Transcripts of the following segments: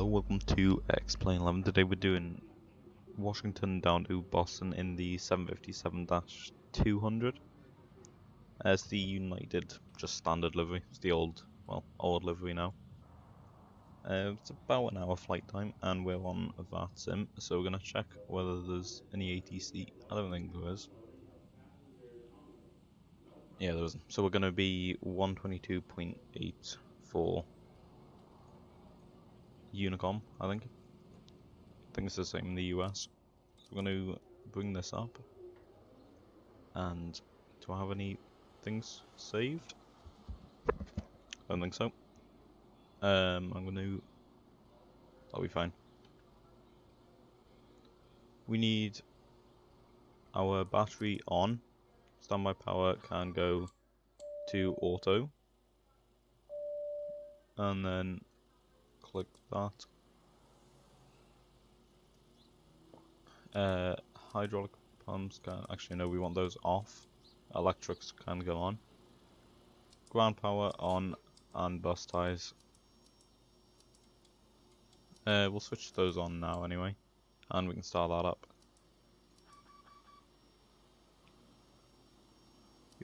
Hello, welcome to XPlane 11. Today we're doing Washington down to Boston in the 757-200 as the United, just standard livery. It's the old livery now. It's about an hour flight time and we're on VATSIM, so we're going to check whether there's any ATC. I don't think there is. Yeah, there isn't. So we're going to be 122.84 Unicom, I think. It's the same in the US. So we're going to bring this up. And do I have any things saved? I don't think so. That'll be fine. We need our battery on. Standby power can go to auto. And then click that. Hydraulic pumps can, actually no, we want those off. Electrics can go on. Ground power on and bus ties. We'll switch those on now anyway. And we can start that up.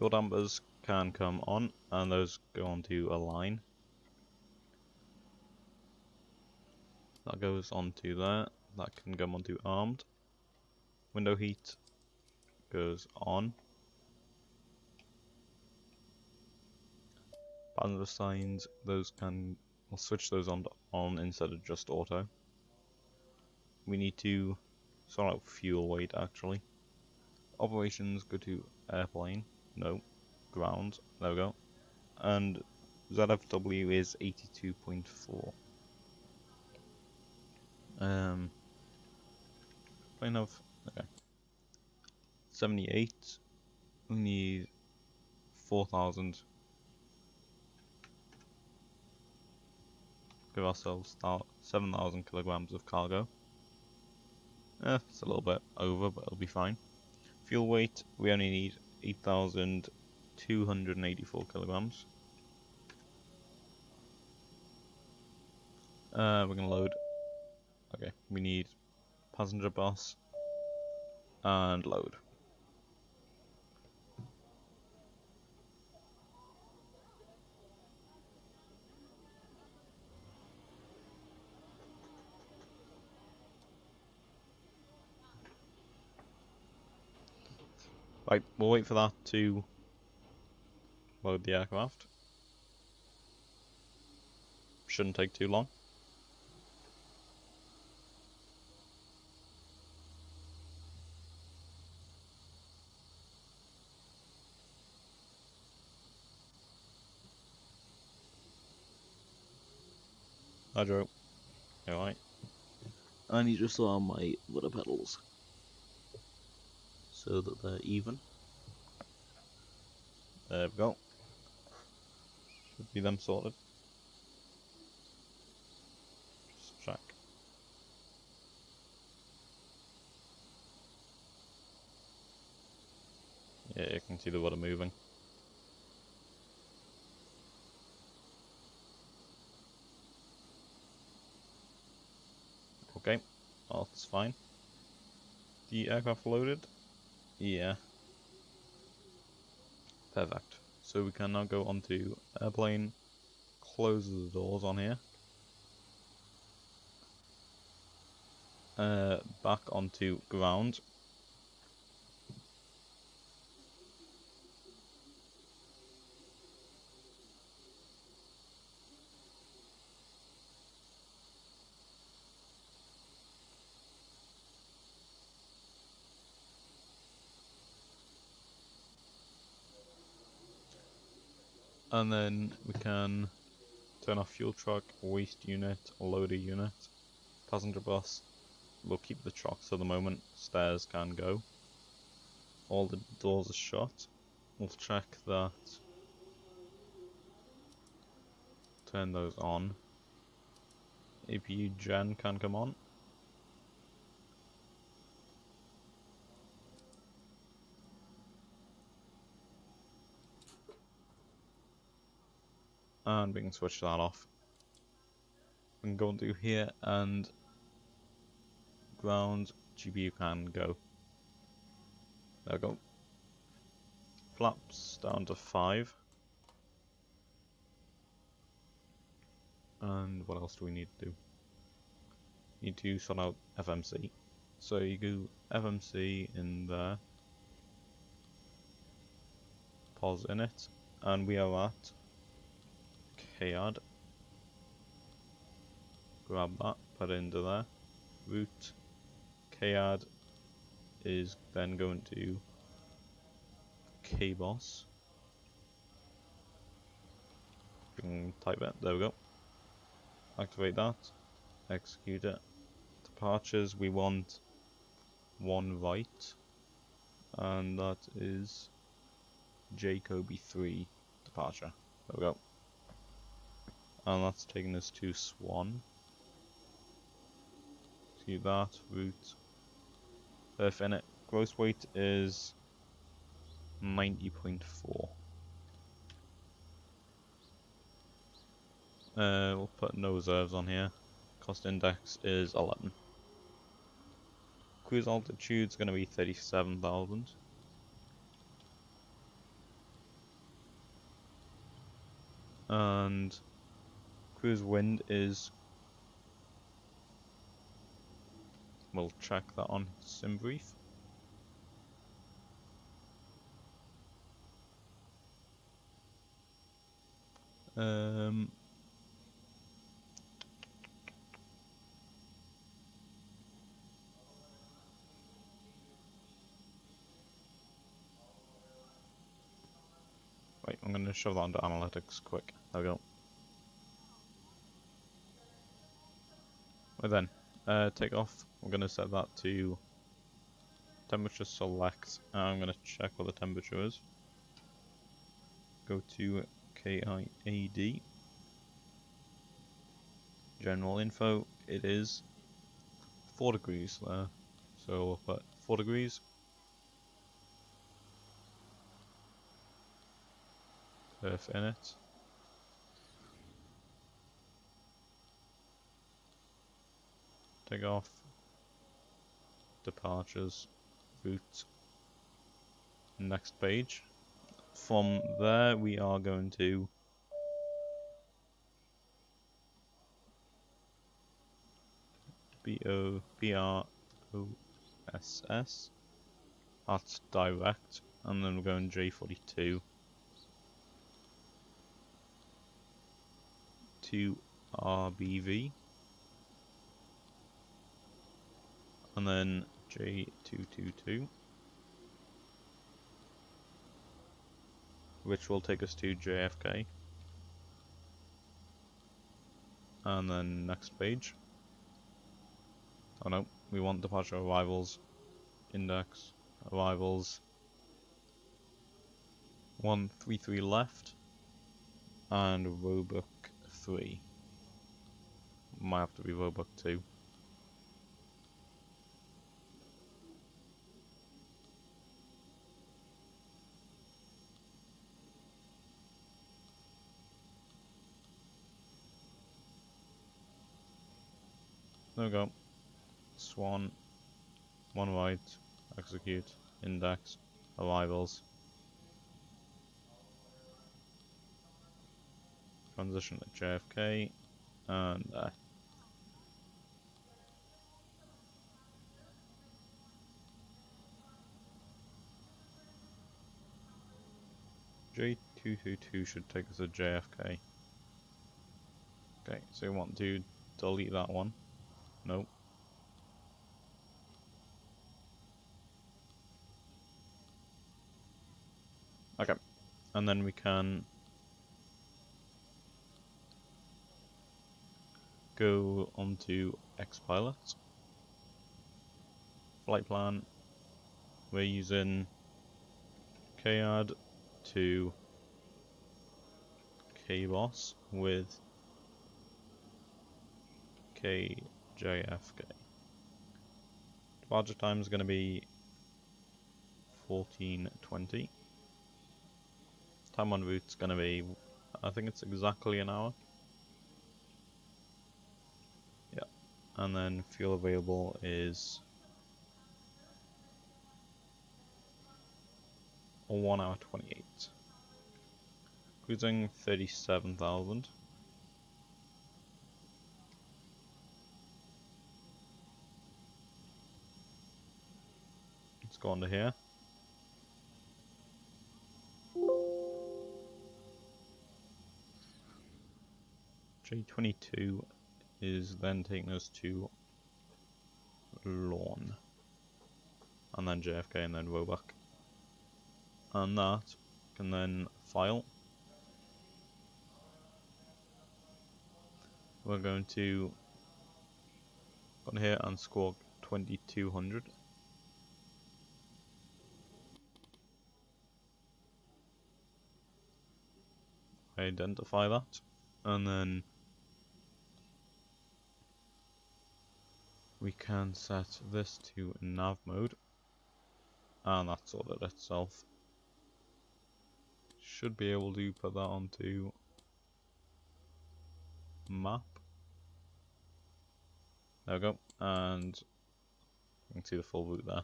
Your dampers can come on and those go onto a line. That goes onto there. That can go onto armed. Window heat goes on. Passenger signs, we'll switch those on instead of just auto. We need to sort out fuel weight actually. Operations, go to airplane, no, ground, there we go. And ZFW is 82.4. Plane of, okay. 78, we need 4,000. Give ourselves 7,000 kilograms of cargo. It's a little bit over, but it'll be fine. Fuel weight, we only need 8,284 kilograms. We're gonna load. Okay, we need passenger bus and load. Right, we'll wait for that to load the aircraft. Shouldn't take too long. Hi Joe. Alright. I need to start my rudder pedals so that they're even. There we go. Should be them sorted. Just check. Yeah, you can see the rudder moving. Okay, well, that's fine. The aircraft loaded? Yeah. Perfect. So we can now go onto airplane, close the doors on here. Back onto ground. And then we can turn off fuel truck, waste unit, loader unit, passenger bus. We'll keep the trucks for the moment. Stairs can go. All the doors are shut. We'll check that. Turn those on. APU gen can come on. And we can switch that off. We can go into here and ground GPU can go. There we go. Flaps down to 5. And what else do we need to do? Need to sort out FMC. So you go FMC in there. Pause in it. And we are at KAD. Grab that, put it into there. Root KAD is then going to KBOS. You can type it, there we go. Activate that, execute it. Departures, we want one right, and that is JCoB3 departure. There we go. And that's taking us to Swan. Execute that, root. Perf in it. Gross weight is 90.4. We'll put no reserves on here. Cost index is 11. Cruise altitude is going to be 37,000. And cruise wind is, we'll check that on SimBrief. Right, I'm going to shove that onto analytics quick. There we go. Right then, take off. We're going to set that to temperature select. I'm going to check what the temperature is. Go to KIAD. General info. It is 4 degrees there. So we'll put 4 degrees. Perf in it. Take off. Departures. Route. Next page. From there we are going to BROSS. That's direct. And then we're going J42 to RBV. And then J222, which will take us to JFK. And then next page. Oh no, we want departure arrivals, index, arrivals, 133 left, and Roebuck 3. Might have to be Roebuck 2. There we go. Swan, 1 right, execute, index, arrivals. Transition to JFK, and J222 should take us to JFK. Okay, so we want to delete that one. Nope. Okay, and then we can go onto XPilot. Flight plan. We're using KAD to KBOS with KJFK. Departure time is going to be 14:20. Time on route is going to be, I think it's exactly an hour. and then fuel available is 1 hour 28. Cruising 37,000. Let's go on to here. J22 is then taking us to Lawn, and then JFK, and then Roebuck. And that can then file. We're going to go on here and score 2200. Identify that, and then we can set this to nav mode, and that sorted itself. Should be able to put that onto map. There we go, and you can see the full route there.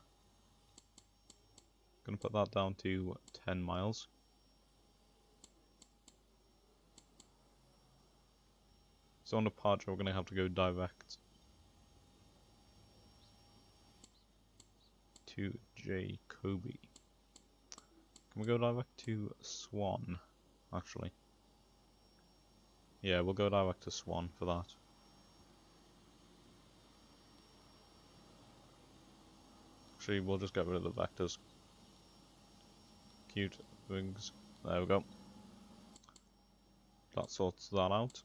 Gonna put that down to 10 miles. So on departure, we're gonna have to go direct to Jacoby. Can we go direct to Swan, actually? Yeah, we'll go direct to Swan for that. Actually, we'll just get rid of the vectors. Cute wings. There we go. That sorts that out.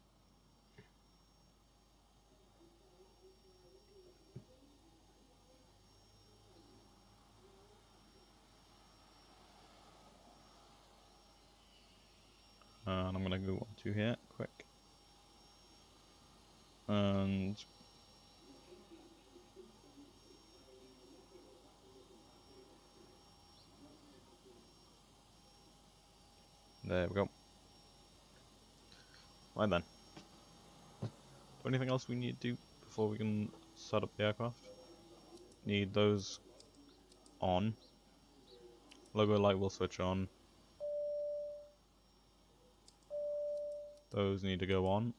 And I'm gonna go on to here quick. And there we go. Right then. Is there anything else we need to do before we can set up the aircraft? Need those on. Logo light will switch on. Those need to go on.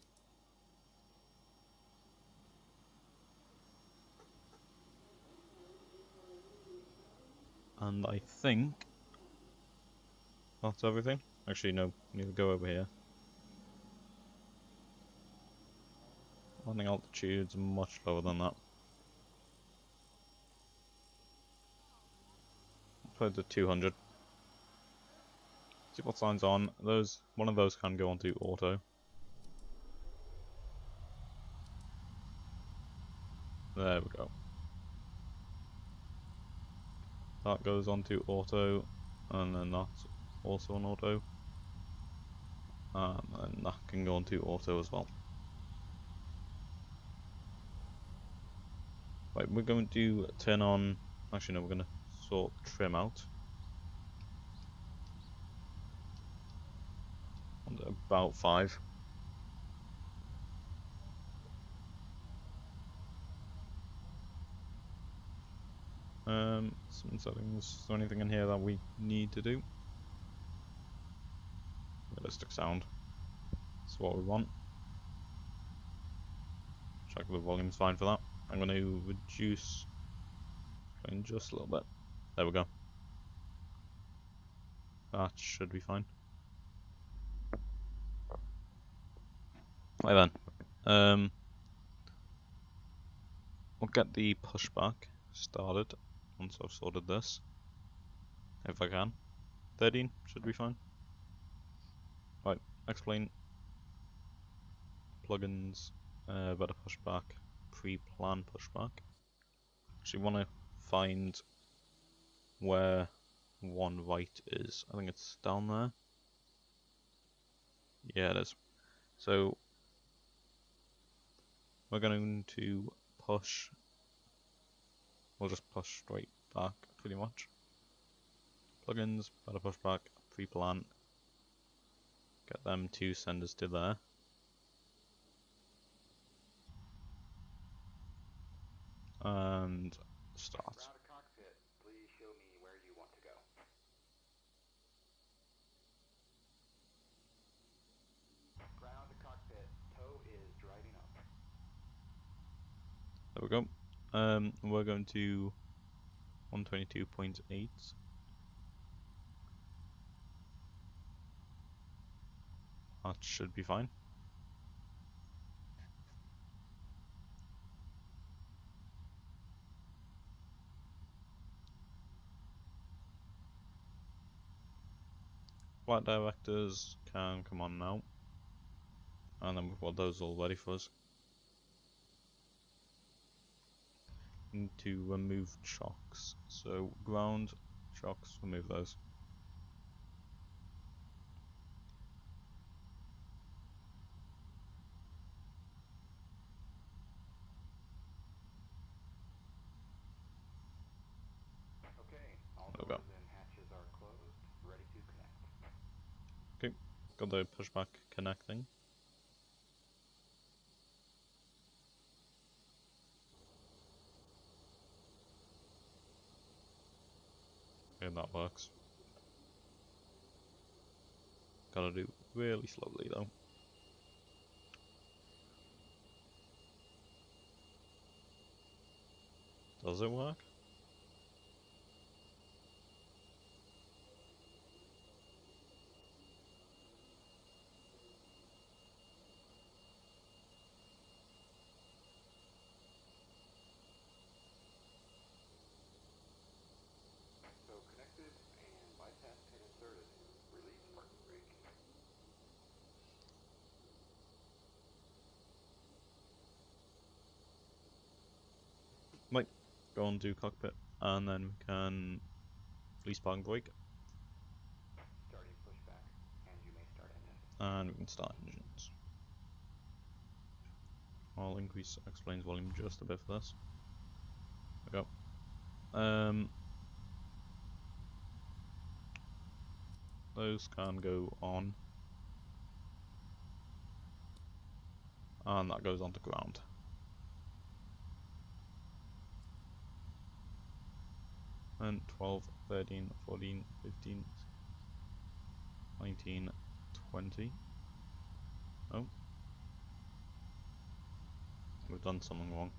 And I think that's everything. Actually, no, need to go over here. Landing altitude's much lower than that. Put it to 200. See what signs on. One of those can go onto auto. There we go. That goes onto auto, and then that's also on auto. And then that can go onto auto as well. Right, we're going to turn on. Actually, no, we're going to sort trim out. About 5. Some settings. Is there anything in here that we need to do? Realistic sound. That's what we want. Check the volume's fine for that. I'm going to reduce in just a little bit. There we go. That should be fine. Right then. We'll get the pushback started once I've sorted this. If I can. 13 should be fine. Right, XPlane. Plugins. Better pushback. Pre-plan pushback. Actually want to find where one right is. I think it's down there. Yeah, it is. So we're going to push. We'll just push straight back, pretty much. Plugins, better pushback, pre-plan. Get them to send us to there. and start. Ground to cockpit, please show me where you want to go. Ground to cockpit, tow is driving up. There we go. We're going to 122.8. That should be fine. Flight directors can come on now. And then we've got those all ready for us. Need to remove chocks. So ground chocks, remove those. Okay, all There we doors go. and hatches are closed, ready to connect. Okay, got the pushback connecting. Okay, that works. Gotta do really slowly though. Does it work? So connected and bypass pin inserted. Release parking brake. Right, go on to cockpit and then we can release parking brake Starting pushback, and you may start engine. and we can start engines. I'll increase XPlane's volume just a bit for this. There we go. Those can go on. And that goes onto ground. And 12, 13, 14, 15, 19, 20. Oh. We've done something wrong.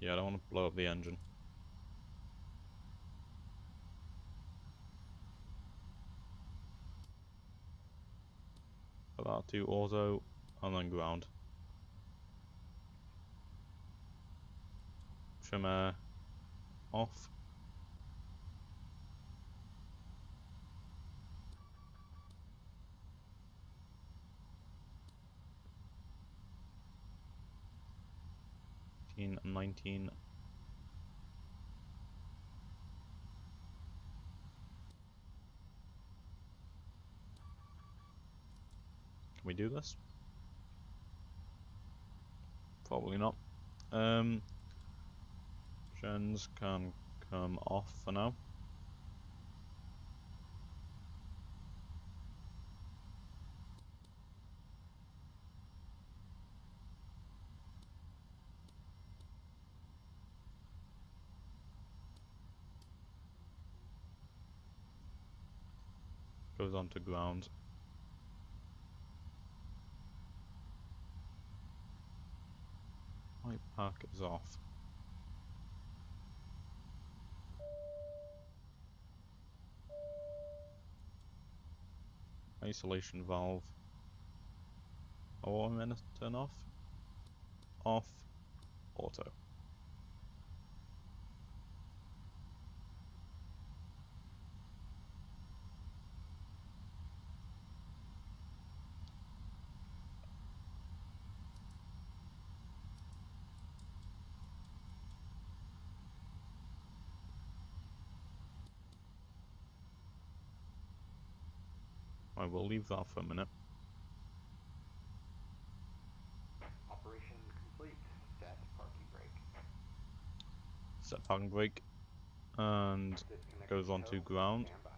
Yeah, I don't want to blow up the engine. Put that to auto and then ground. Trim air off. And 19. Can we do this? Probably not. Gens can come off for now. Goes on to ground. Light pack is off. Isolation valve. Oh, I'm gonna turn off. Off. Auto. I will leave that for a minute. Operation complete. Set parking brake. Set parking brake. And Disconnect goes on to tow. ground. Stand by.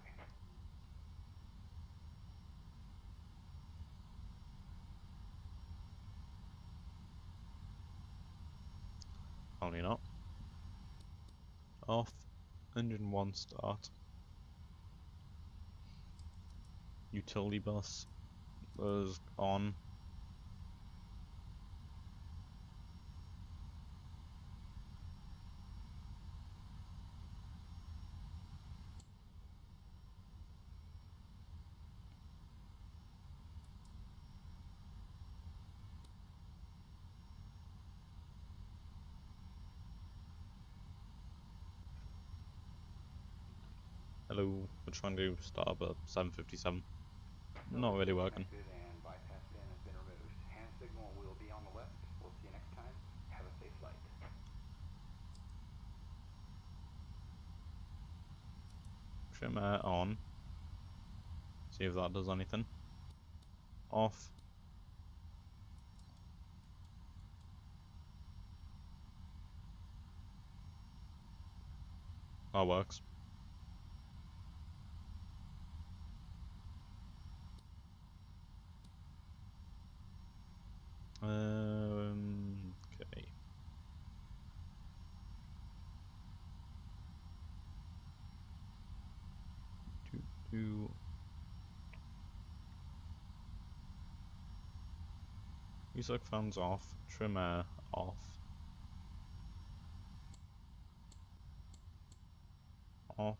Probably not. Off. Engine 1 start. Utility bus was on. Hello, we're trying to start up at 7:57. Not really working. Connected and bypass pin has been removed. Hand signal will be on the left. We'll see you next time. Have a safe flight. Trim air on. See if that does anything. Off. That works. Okay. Music fans off. Trim air off. Off.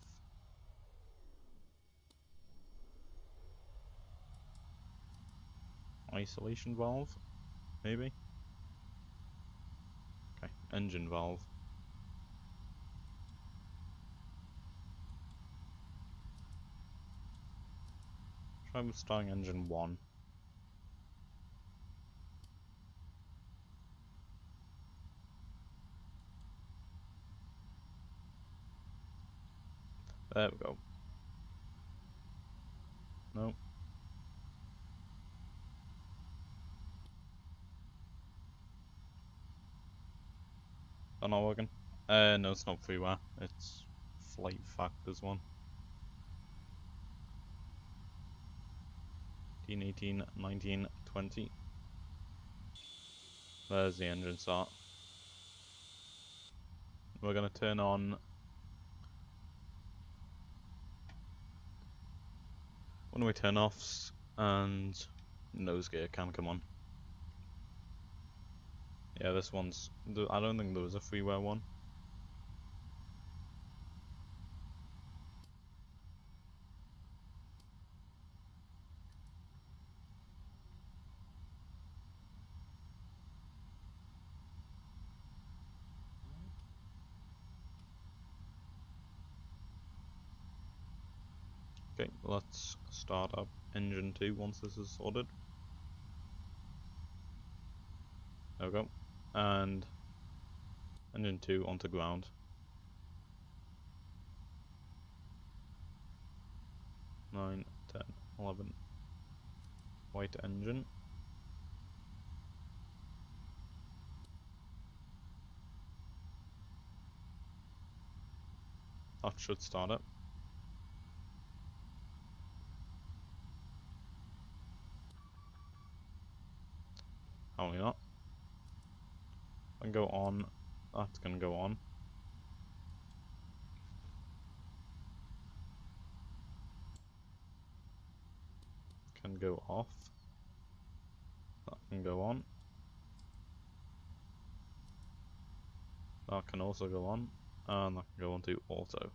Isolation valve, maybe? Okay, engine valve. Try with starting engine 1. There we go. Nope. Oh, not working? No, it's not freeware. It's flight factors one. 18, 18, 19, 20. There's the engine start. We're gonna turn on one-way turn-offs and nose gear can come on. Yeah, this one's. I don't think there was a freeware one. Okay, let's start up engine 2 once this is sorted. There we go. And engine 2 onto ground. 9, 10, 11. White engine. That should start it. Probably not. And go on. That's gonna go on. Can go off. That can go on. That can also go on. And that can go on to auto.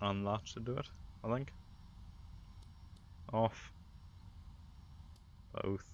And that should do it, I think. Off. Both.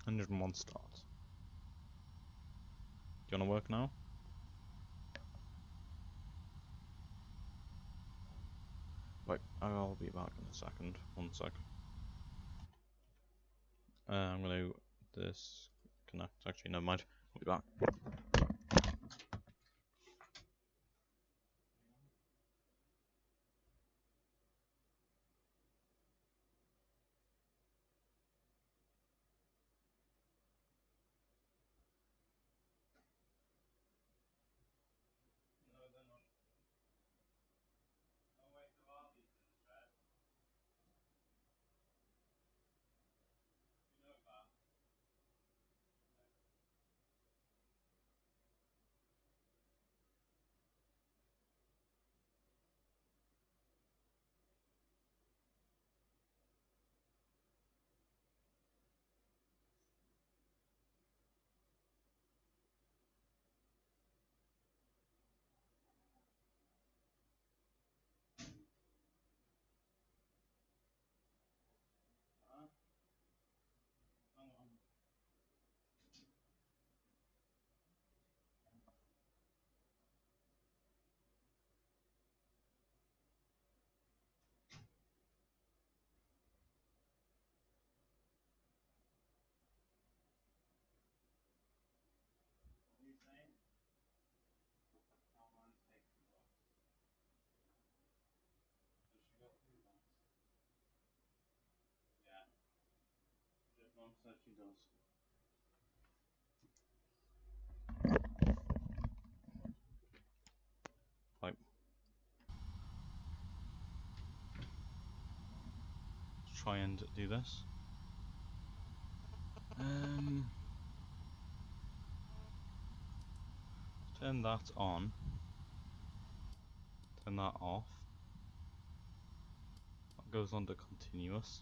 Engine 1 start. Do you wanna work now? Wait, I'll be back in a second. 1 sec. I'm gonna disconnect. Actually, never mind. I'll be back. Mom said she does. Right. Let's try and do this. Turn that on. Turn that off. That goes on to continuous.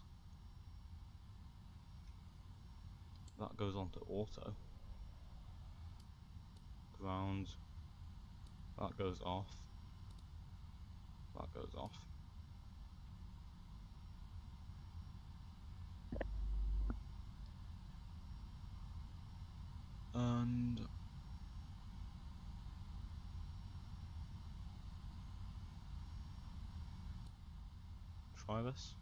That goes on to auto. Ground. That goes off. That goes off. And try this.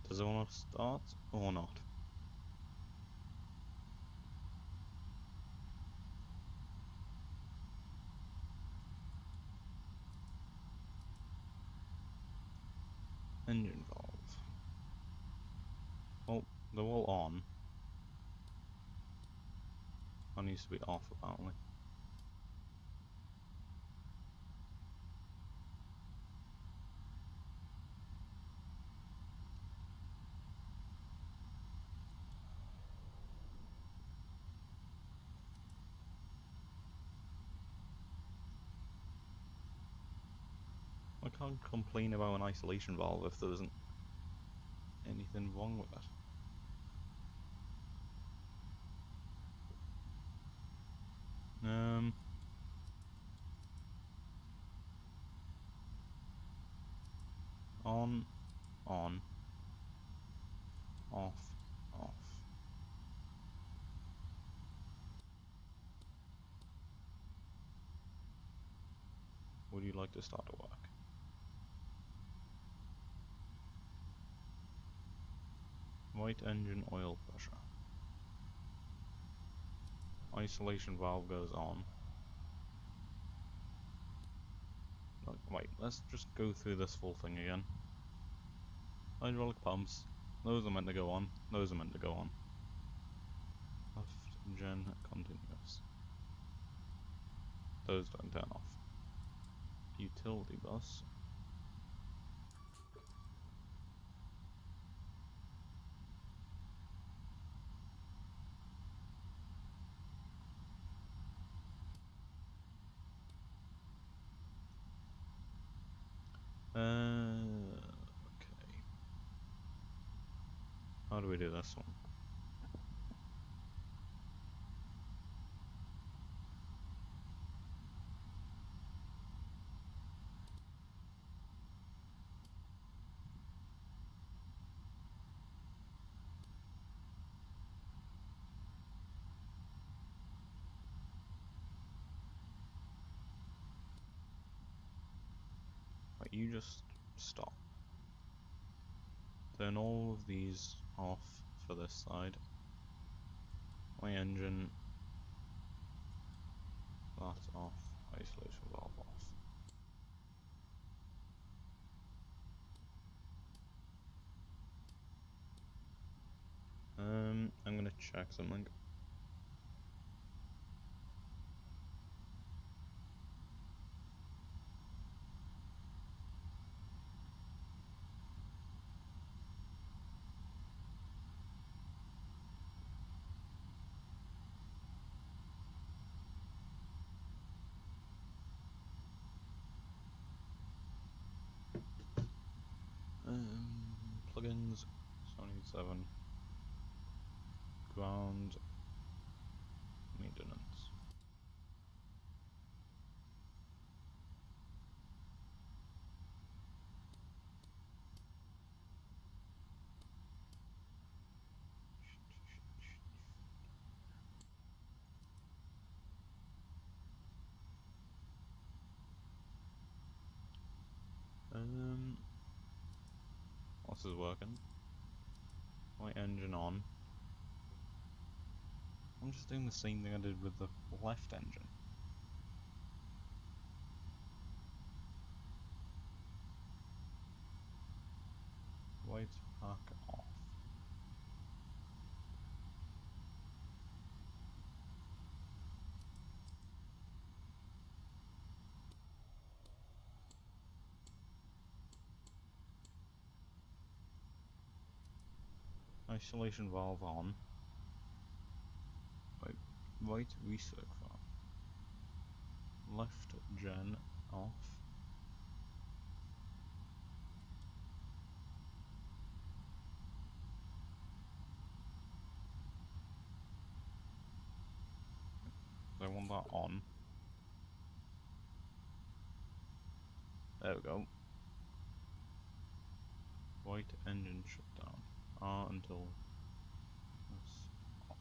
Does it want to start or not? Engine valve. Well, they're all on. That needs to be off apparently. I can't complain about an isolation valve if there isn't anything wrong with it. On, off, off. Would you like to start to work? Right engine oil pressure. Isolation valve goes on. Right, let's just go through this full thing again. Hydraulic pumps. Those are meant to go on. Those are meant to go on. Left gen continuous. Those don't turn off. Utility bus. Okay. How do we do this one? Right, you just stop. turn all of these off for this side. My engine, that's off. Isolation valve off. I'm gonna check something. Plugins, Sony 7, ground, maintenance. This is working. My engine on. I'm just doing the same thing I did with the left engine. White pack off. Isolation valve on. Right recirc valve. Left gen off. I want that on. There we go. Right engine shutdown. R until this off.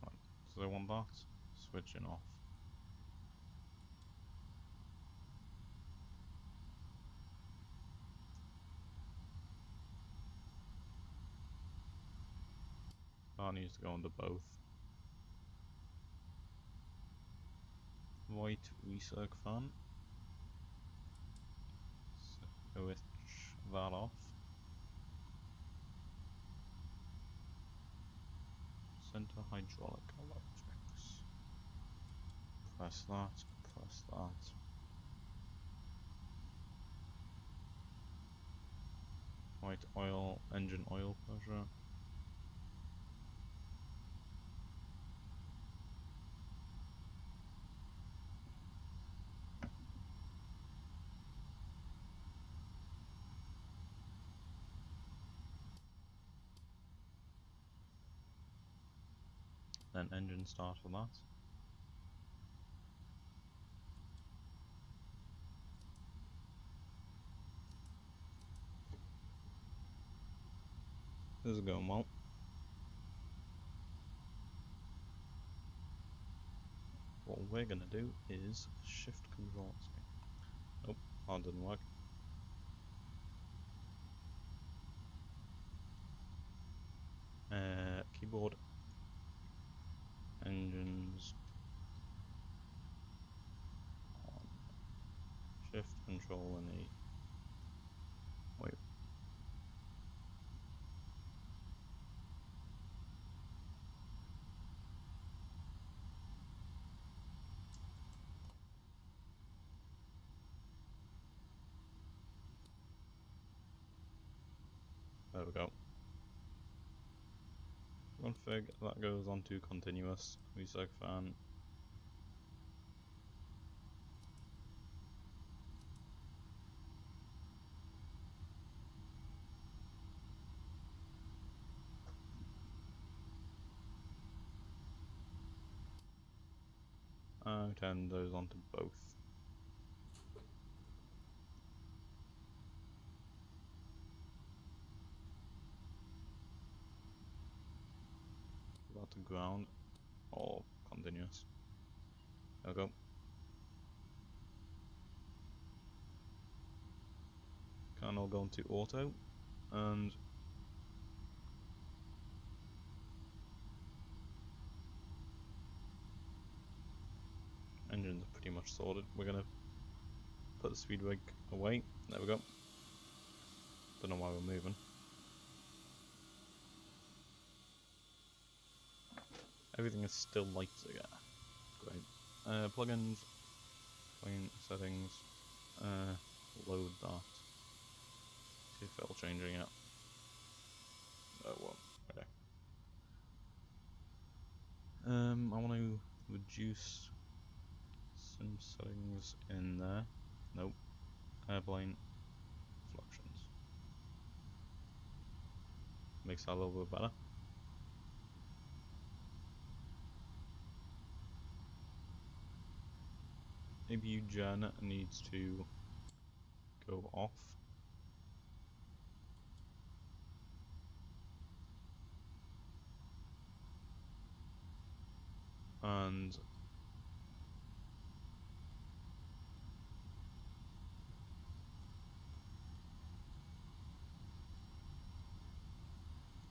Right, so I want that switching off. That needs to go under both. White recirc fan. Switch that off. Center hydraulic electrics. Press that, press that. White oil, engine oil pressure. Then engine start for that. This is going well. What we're gonna do is shift control. Nope, that didn't work. Keyboard, engines, on. Shift control and E. Wait. There we go. Config, that goes onto continuous recirc fan. Turn those onto both. That to ground or continuous. There we go. and I'll go into auto, and engines are pretty much sorted. We're gonna put the speed rig away. There we go. Don't know why we're moving. Everything is still lights again. Great. Plugins, plane settings, load that. See if it'll change yet. No, it won't. Okay. I want to reduce some settings in there. Nope. Airplane reflections. Makes that a little bit better. APU gen needs to go off. And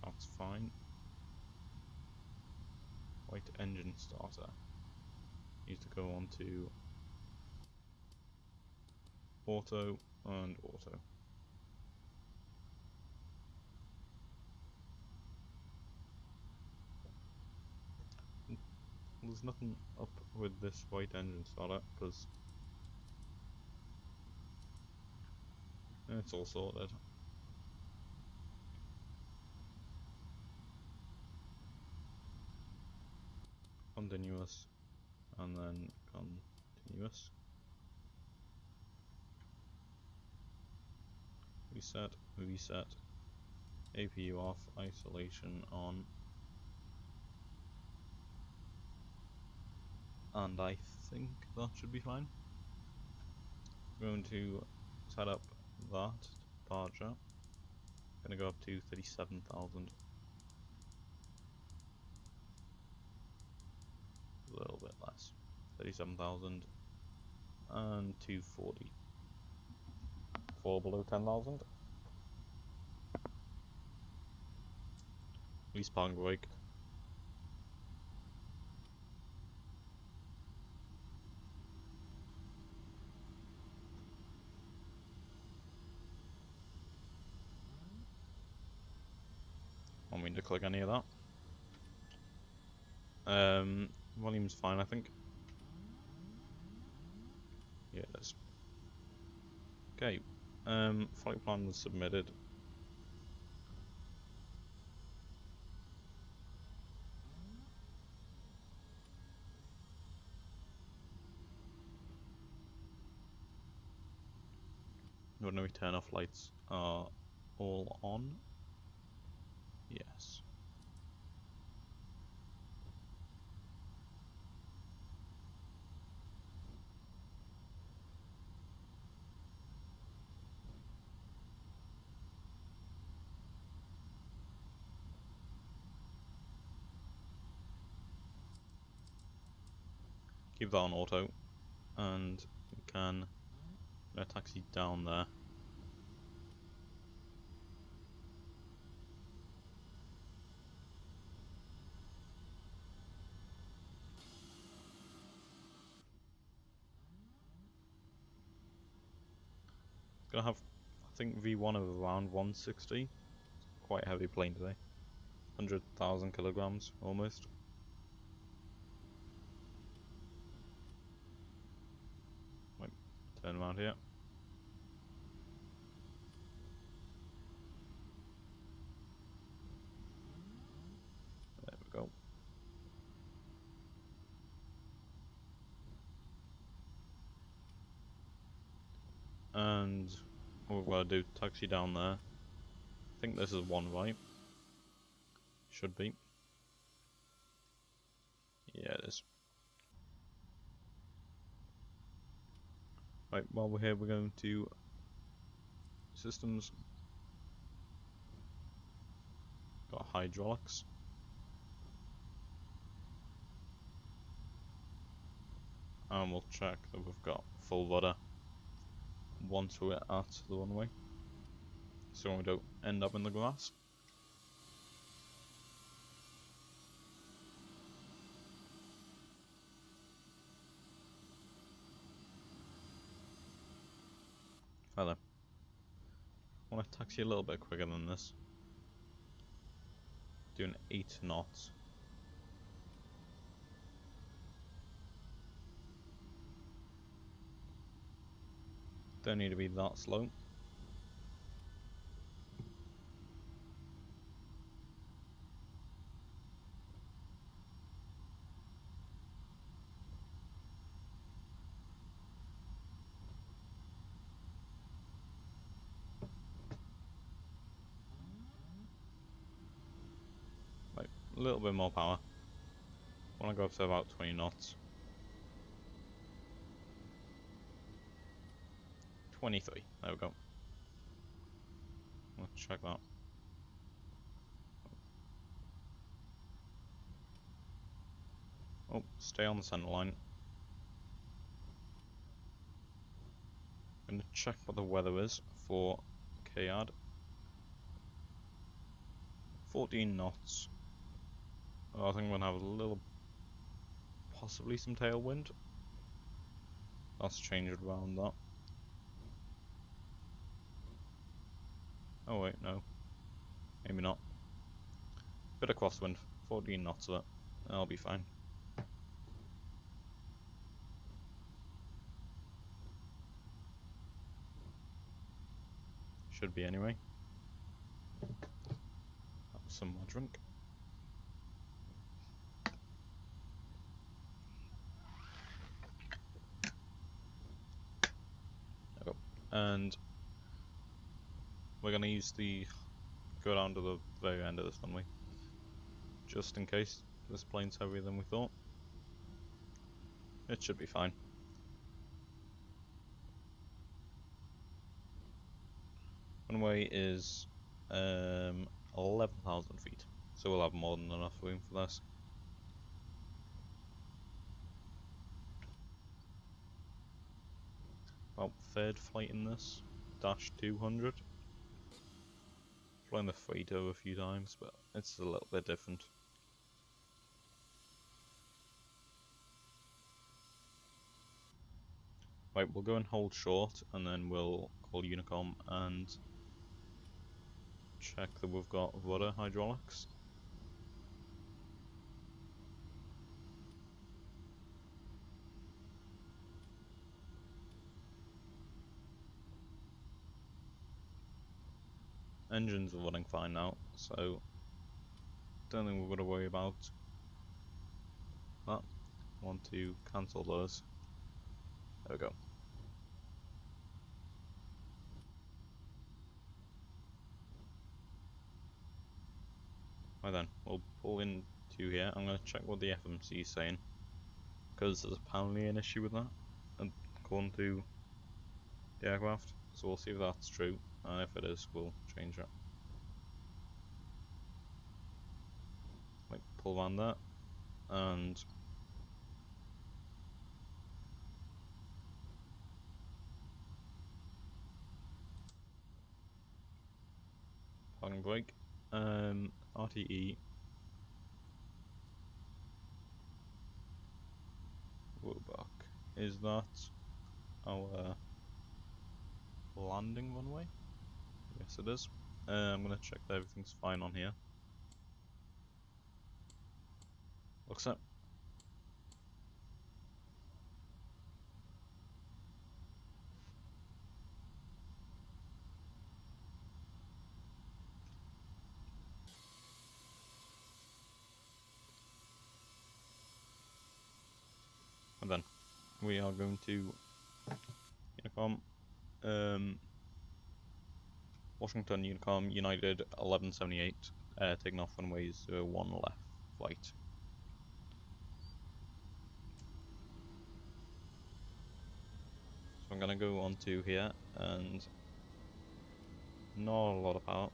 that's fine. White engine starter needs to go on to auto and auto. There's nothing up with this white engine starter because it's all sorted. Continuous and then continuous. Reset, reset, APU off, isolation on, and I think that should be fine. I'm going to set up that departure. I'm going to go up to 37,000. A little bit less. 37,000 and 240. Fall below 10,000. Release parking brake. I don't mean to click any of that. Volume's fine, I think. Yeah, it is. Okay. Flight plan was submitted. Ordinary turn-off lights are all on. Yes. Keep that on auto, and we can taxi down there. Gonna have, I think, V1 of around 160. Quite a heavy plane today. 100,000 kilograms almost. Might turn around here. There we go. And what we've got to do, taxi down there. I think this is one, right? Should be. Yeah, it is. Right, while we're here, we're going to systems. Got hydraulics. And we'll check that we've got full rudder once we're at the runway. so we don't end up in the grass. Hello. I want to taxi a little bit quicker than this. Doing 8 knots. Don't need to be that slow. Right, a little bit more power. I want to go up to about 20 knots. 23, there we go. Let's check that. Oh, stay on the center line. I'm going to check what the weather is for KAD. 14 knots. Oh, I think we're going to have a little, possibly some tailwind. That's changed around that. Oh wait, no. Maybe not. Bit of crosswind. 14 knots of it. That'll be fine. Should be anyway. Have some more drink. There we go. And we're gonna use the go down to the very end of this runway, just in case this plane's heavier than we thought. It should be fine. Runway is 11,000 feet, so we'll have more than enough room for this. About third flight in this, dash 200. Flown the freighter a few times, but it's a little bit different. Right, we'll go and hold short, and then we'll call Unicom and check that we've got rudder hydraulics. Engines are running fine now, so don't think we're going to worry about that. Want to cancel those. There we go. Right then, we'll pull into here. I'm going to check what the FMC is saying, because there's apparently an issue with that, according to the aircraft. So we'll see if that's true, and if it is, we'll change it. Like, pull around that, and parking brake. RTE. Roebuck. Is that our landing runway? Yes, it is. I'm gonna check that everything's fine on here. Looks it. And then we are going to Unicom, Washington Unicom, United 1178, taking off runway 01 left flight. So I'm gonna go onto here, and not a lot of power.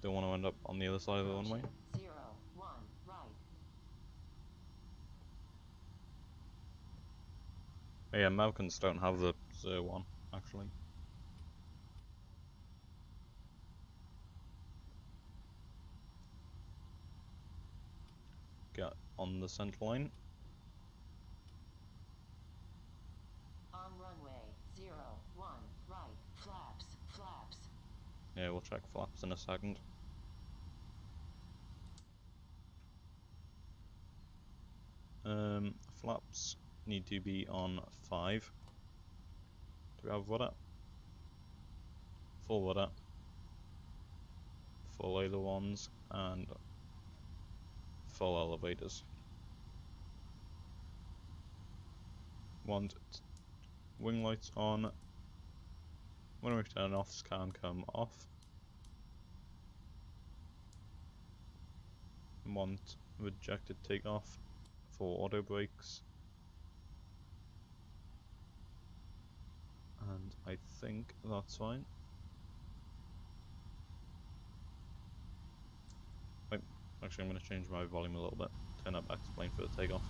Don't want to end up on the other side of the runway. 01 right. Yeah, Americans don't have the 01 actually. get on the center line. On runway 01, right, flaps, flaps. Yeah, we'll check flaps in a second. Flaps need to be on 5. Do we have rudder? Full rudder. Full ailerons and full elevators. Want wing lights on. When we turn offs can come off. Want rejected takeoff for auto brakes. And I think that's fine. Wait, actually I'm going to change my volume a little bit. Turn up XPlane for the takeoff.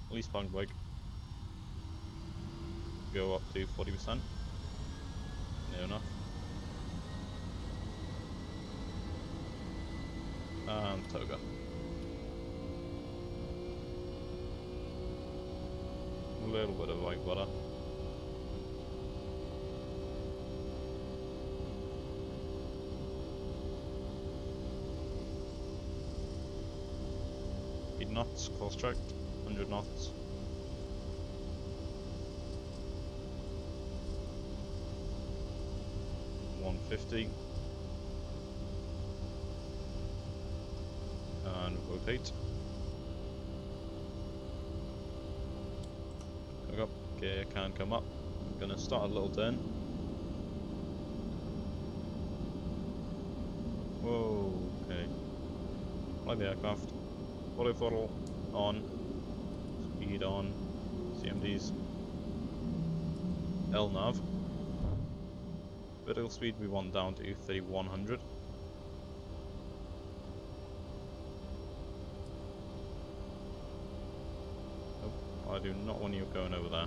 Release parking brake. Go up to 40%. Near enough. And toga. A little bit of right rudder. Knots, course checked, 100 knots. $150. And rotate. Look up, gear can come up. I'm gonna start a little turn. Whoa, okay. Like the aircraft. Auto throttle on, speed on, CMDs, LNAV. Vertical speed we want down to 3100. Oh, I do not want you going over there.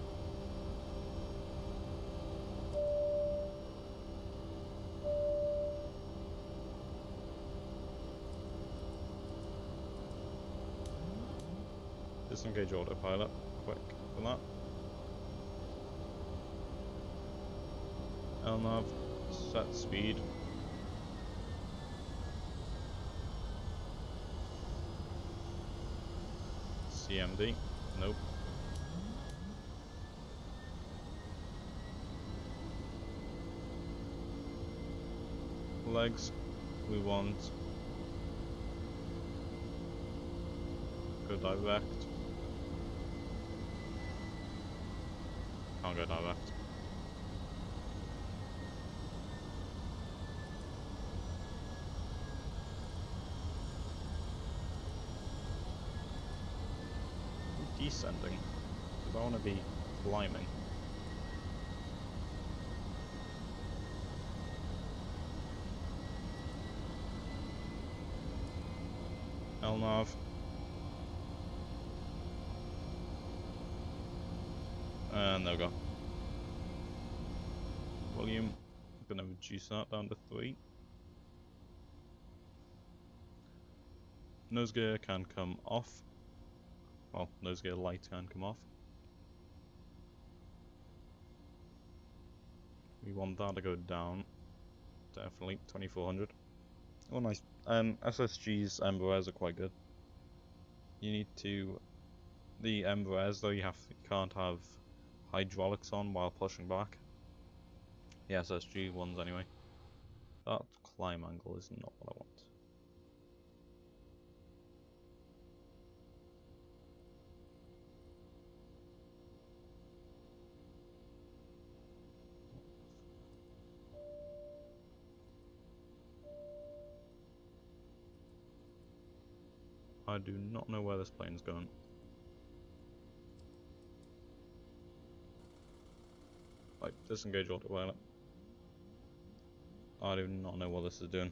Disengage autopilot, quick for that. LNAV, set speed. CMD, nope. Legs, we want go direct. Can't go direct. Descending, because I want to be climbing. LNAV. And there we go. Volume, I'm going to reduce that down to 3. Nose gear can come off. Well, nose gear light can come off. We want that to go down. Definitely, 2400. Oh, nice. SSG's Embraers are quite good. You need to... The Embraers, though, you can't have hydraulics on while pushing back. The SSG ones, anyway. That climb angle is not what I want. I do not know where this plane's going. Right, disengage autopilot. I do not know what this is doing.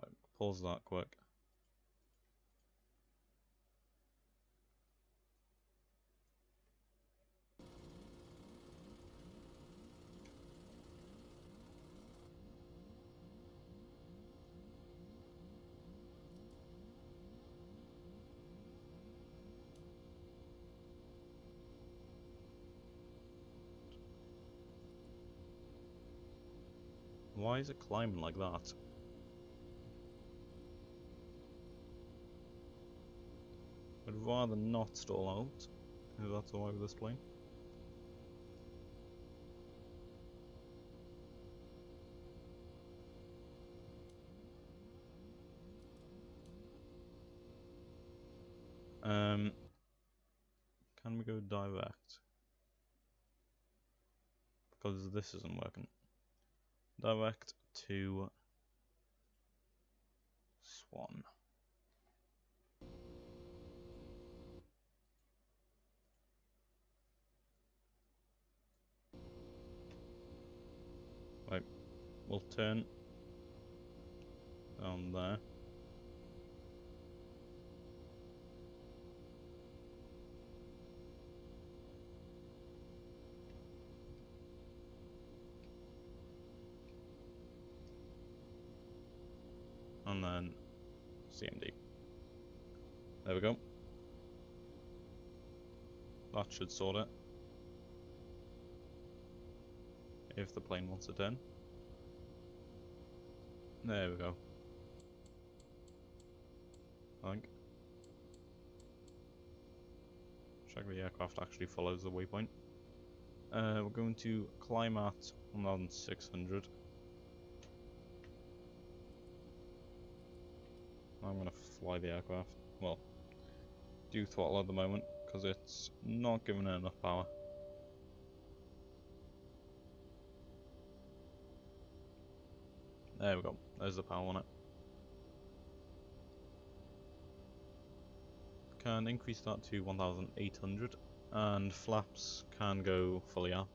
Right, pause that quick. Why is it climbing like that? I'd rather not stall out, if that's alright with this plane. Can we go direct? Because this isn't working. Direct to Swan. Right, we'll turn down there. And then CMD. There we go. That should sort it. If the plane wants to turn. There we go. I think. Check the aircraft actually follows the waypoint. We're going to climb at 1,600. I'm going to fly the aircraft. Well, do throttle at the moment because it's not giving it enough power. There we go. There's the power on it. Can increase that to 1,800, and flaps can go fully out.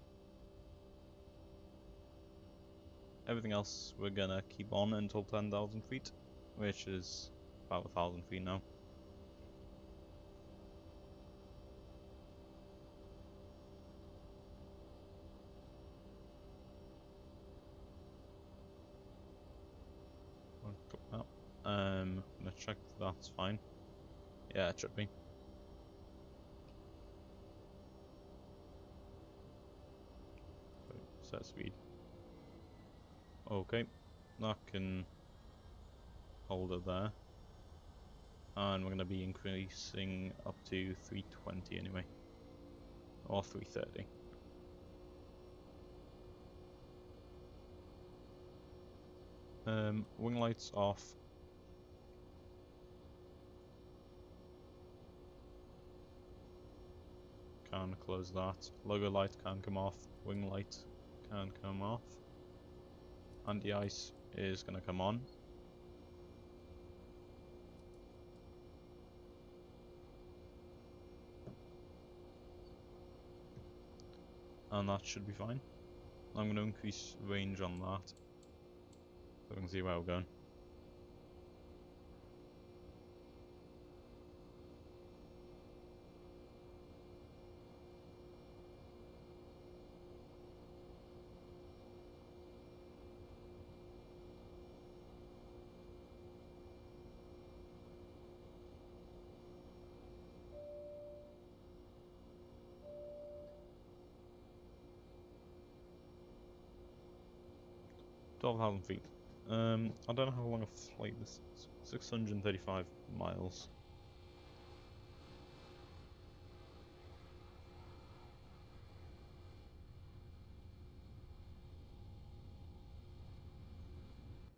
Everything else we're gonna keep on until 10,000 feet, which is about 1,000 feet now. I'm gonna check that's fine. Yeah, it should be. Set speed. Okay, that can hold it there. And we're going to be increasing up to 320 anyway. Or 330. Wing lights off. Can close that. Logo light can come off. Wing light can come off. Anti-ice is going to come on. And that should be fine. I'm going to increase range on that, so we can see where we're going. $12,000 feet. I don't know how long a flight this is. 635 miles.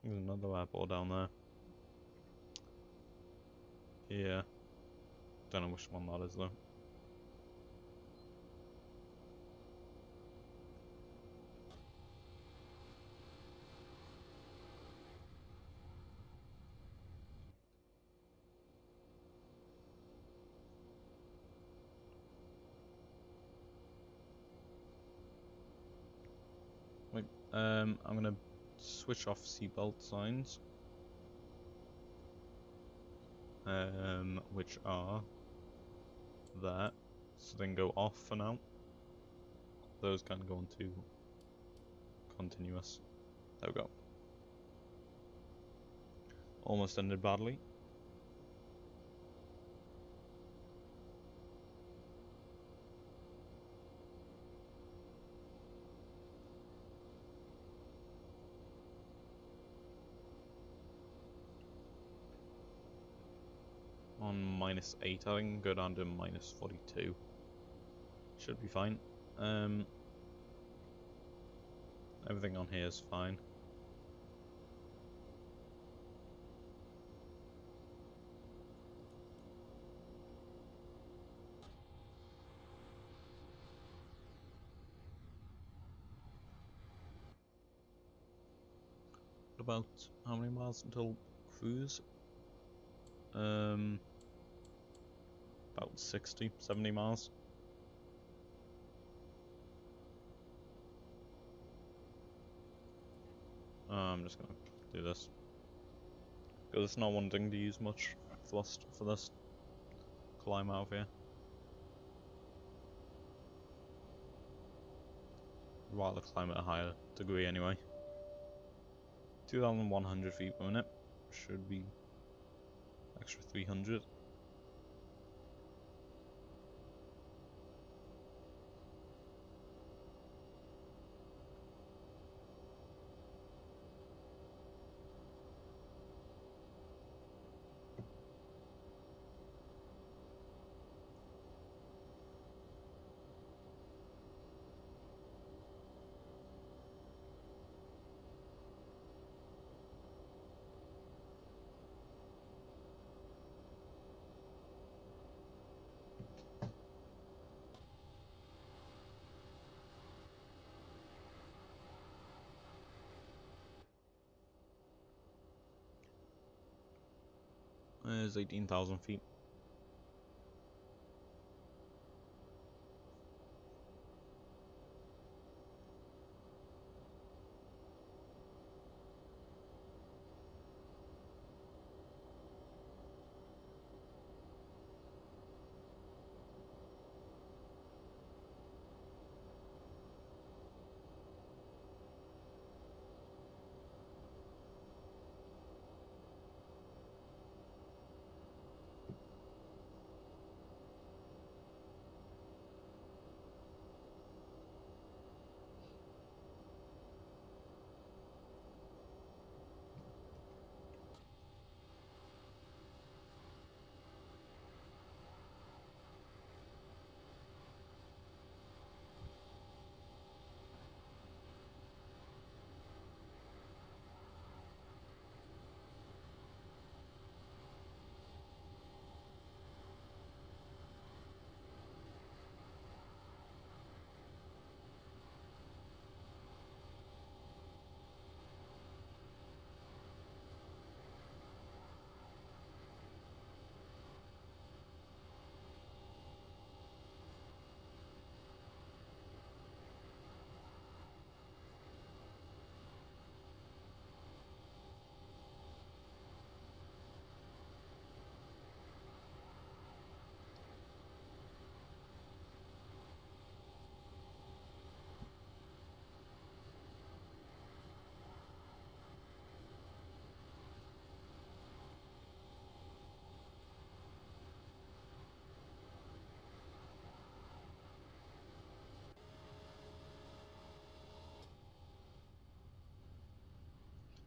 There's another airport down there. Yeah. Don't know which one that is though. Wait, I'm gonna switch off seatbelt signs. Which are there. So they can go off for now. Those can go into continuous. There we go. Almost ended badly. on -8, I think, go down to -42. Should be fine. Everything on here is fine. About how many miles until cruise? About 60, 70 miles. I'm just gonna do this because it's not wanting to use much thrust for this climb out of here. Rather climb at a higher degree anyway. 2,100 feet per minute. Should be extra 300. There's 18,000 feet.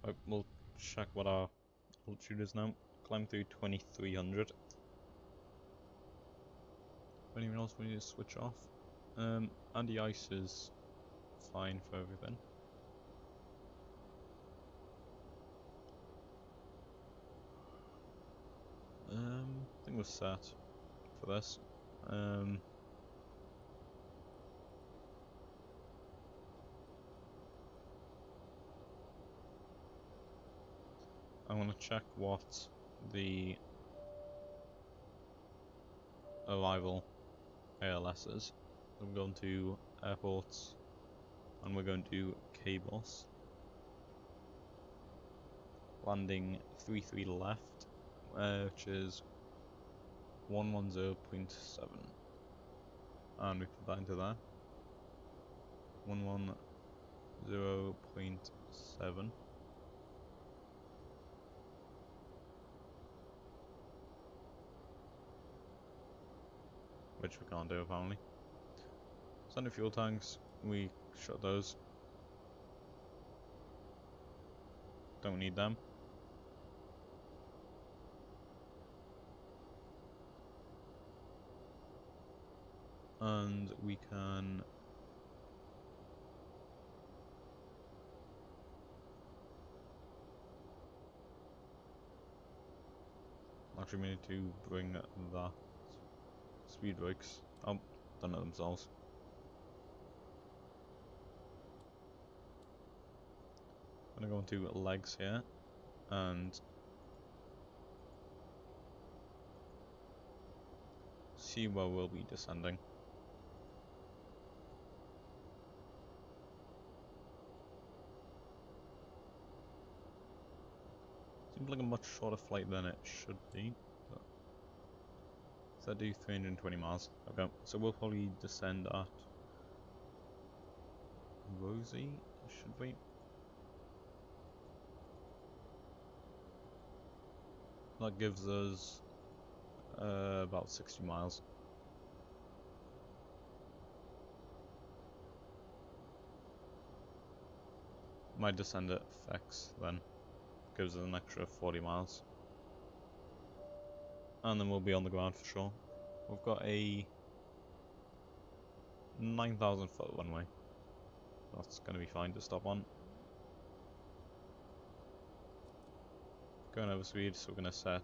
Right, we'll check what our altitude is now. Climb through 2,300. Anything else we need to switch off? Anti-ice is fine for everything. I think we're set for this. I'm gonna check what the arrival ALS is. I'm going to airports and we're going to KBOS. Landing 33 left, which is 110.7. And we put that into there. 110.7. Which we can't do apparently. Standard fuel tanks, we shut those. Don't need them. and we can actually we need to bring that speed brakes. Oh, done it themselves. I'm gonna go into legs here and see where we'll be descending. Seems like a much shorter flight than it should be. But so I do 320 miles. Okay, so we'll probably descend at Rosie, should we? That gives us about 60 miles. Might descend at FX then. Gives us an extra 40 miles. And then we'll be on the ground for sure. We've got a 9,000 foot runway. That's going to be fine to stop on. Going over speed, so we're going to set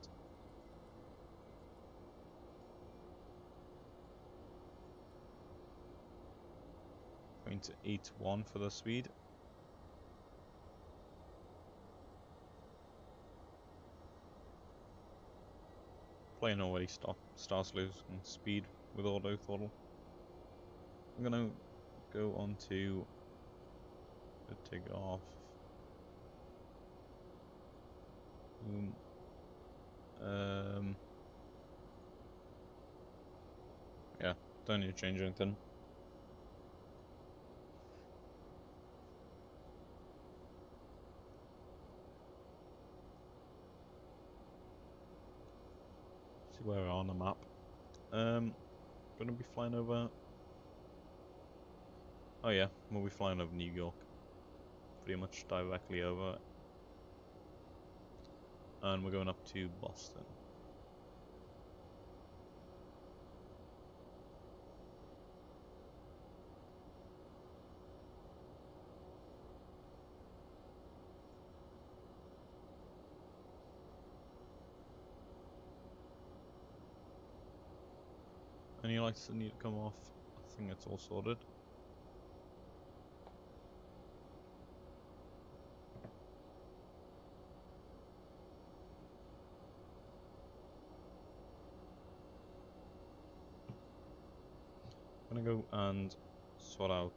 0.81 for the speed. Plane already starts losing speed with auto throttle. I'm gonna go on to take off. Yeah, don't need to change anything. See where we're on the map. Gonna be flying over. Oh yeah, we'll be flying over New York. Pretty much directly over. And we're going up to Boston. Any lights that need to come off? I think it's all sorted. I'm gonna go and sort out.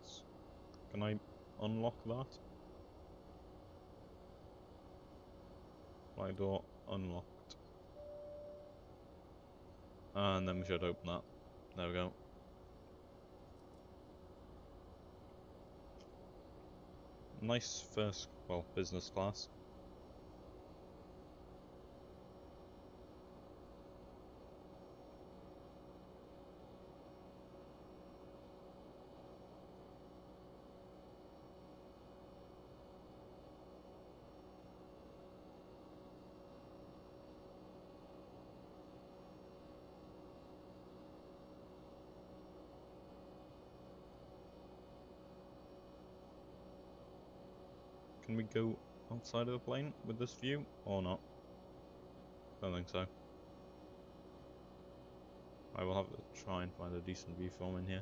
Can I unlock that? Flight door unlocked. And then we should open that. There we go. Nice first, well, business class. Can we go outside of the plane with this view or not? Don't think so. I will have to try and find a decent view from in here.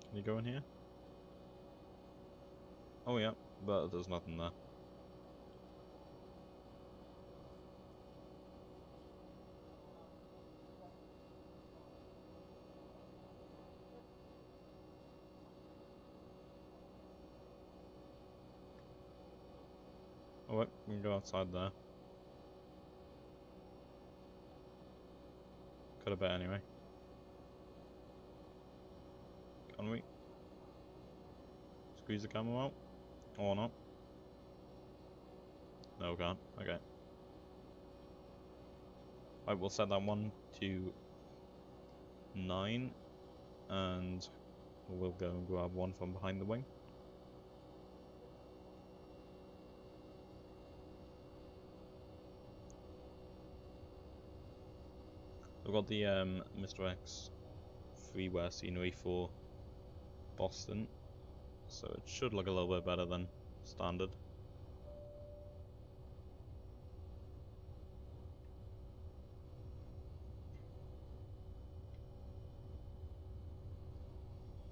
Can you go in here? Oh yeah, but there's nothing there. Oh wait, we can go outside there. Could have bet anyway. Can we? Squeeze the camera out? Or not? No, we can't. Okay. Right, we'll set that one to 9, and we'll go and grab one from behind the wing. I've got the Mr. X freeware scenery for Boston, so it should look a little bit better than standard.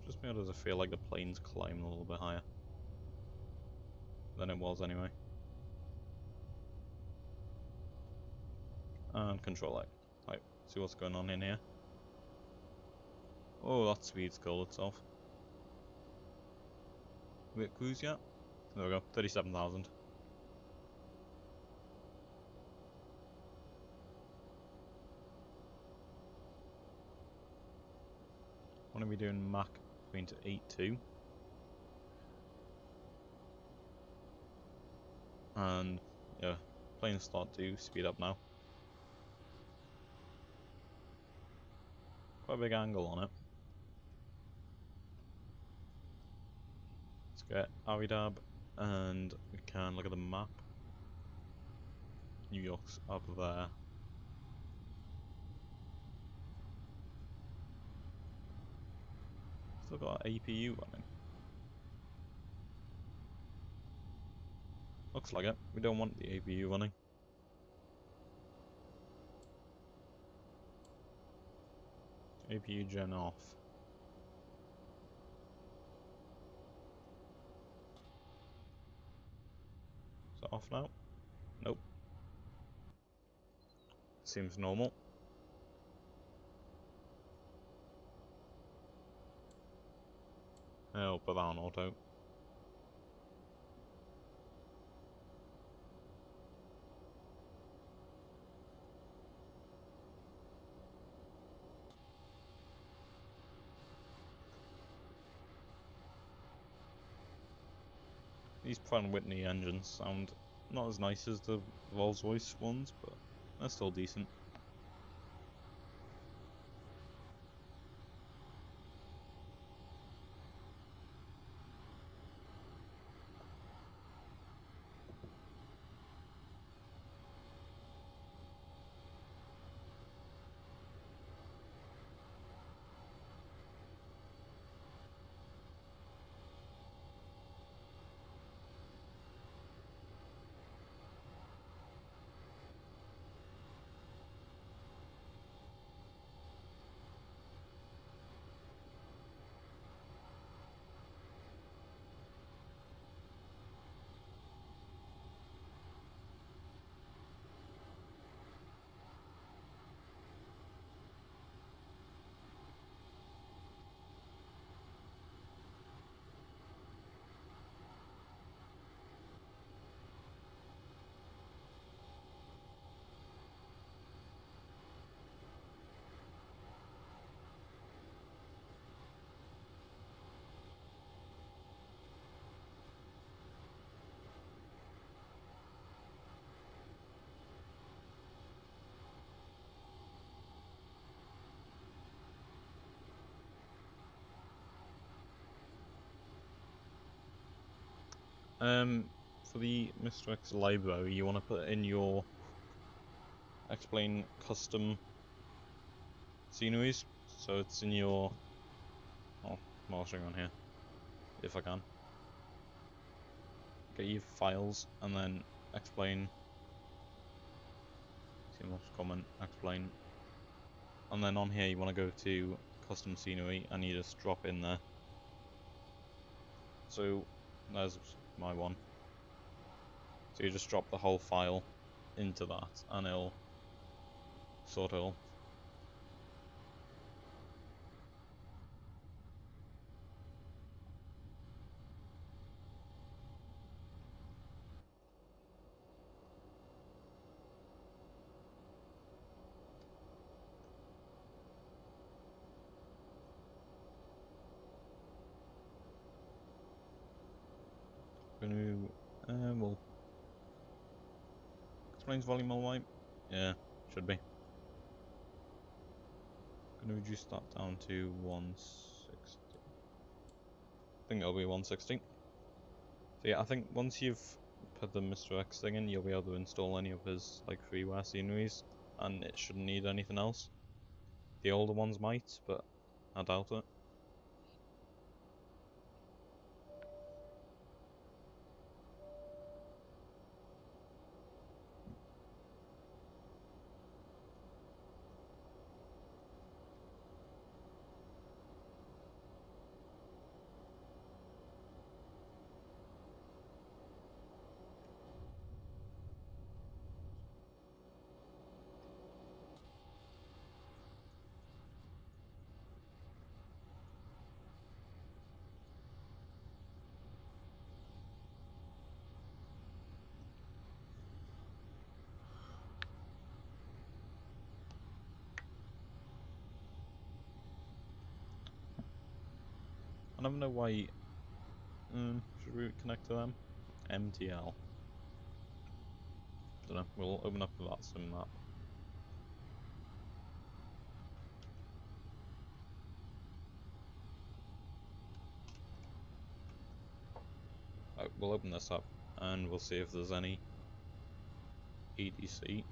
Just because I feel like the plane's climbing a little bit higher than it was anyway. And control A. Right, see what's going on in here. Oh, that speed's killed itself. We at cruise yet? There we go, 37,000. Want to be doing Mach between to 8.2. And yeah, planes start to speed up now. Quite a big angle on it. Let's get Aridab and we can look at the map. New York's up there. Still got APU running. Looks like it. We don't want the APU running. APU gen off. Is it off now? Nope. Seems normal. I'll put that on auto. These Pratt & Whitney engines sound not as nice as the Rolls-Royce ones, but they're still decent. For the Mr. X library, you want to put in your XPlane custom sceneries. So it's in your, oh, marshing on here, if I can. Get your files and then XPlane. See most common XPlane. And then on here you want to go to custom scenery and you just drop in there. So there's my one. So you just drop the whole file into that and it'll sort it all. Well, explains volume all right. Yeah, should be. Gonna reduce that down to 160. I think it'll be 160. So yeah, I think once you've put the Mr. X thing in, you'll be able to install any of his like freeware sceneries, and it shouldn't need anything else. The older ones might, but I doubt it. I never know why. Should we connect to them? MTL. Don't know. We'll open up the VATSIM map. Right, we'll open this up and we'll see if there's any EDC.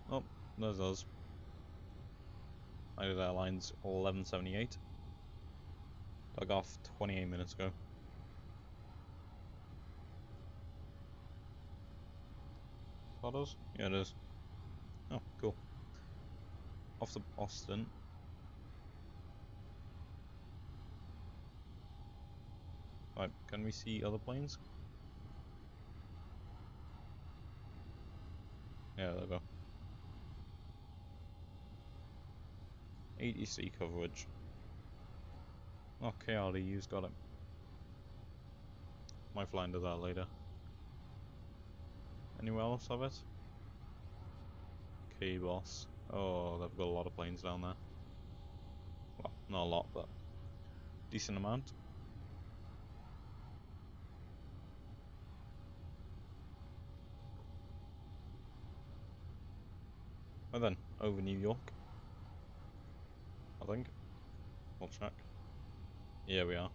Oh, there's us. United Airlines 1178. Took off 28 minutes ago. That us? Yeah, it is. Oh, cool. Off to Boston. Right, can we see other planes? Yeah, there we go. ADC coverage. Oh, KRDU's got it. Might fly into that later. Anywhere else of it? KBOS. Oh, they've got a lot of planes down there. Well, not a lot, but decent amount. Well then, over New York. I think. We'll check. Yeah, we are.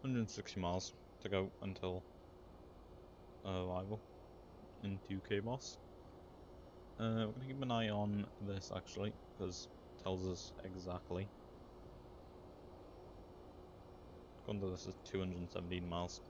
$160 to go until arrival into KBOS. We're gonna keep an eye on this actually, because it tells us exactly. According to this is 217 miles.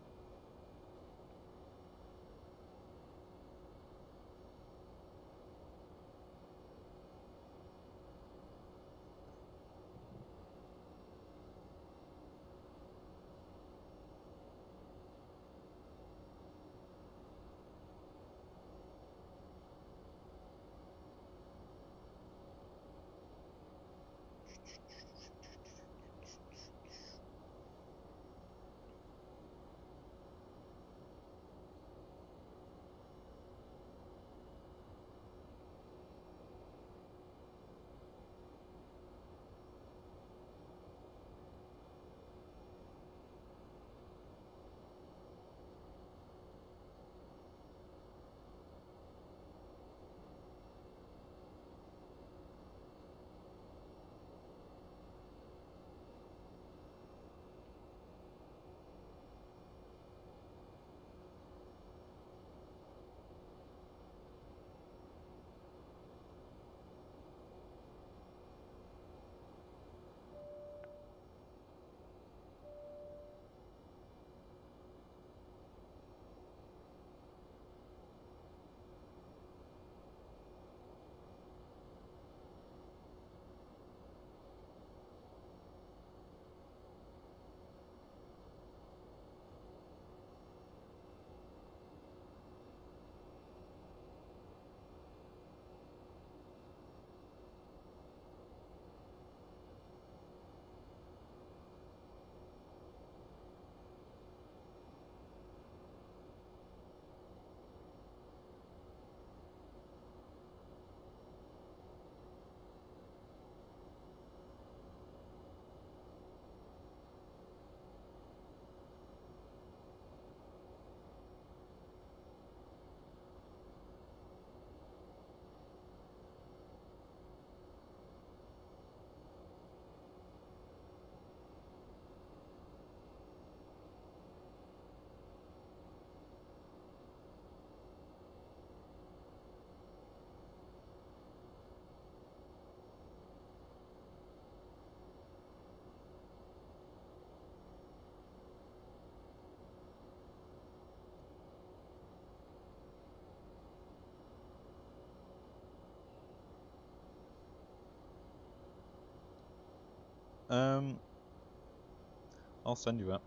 I'll send you it.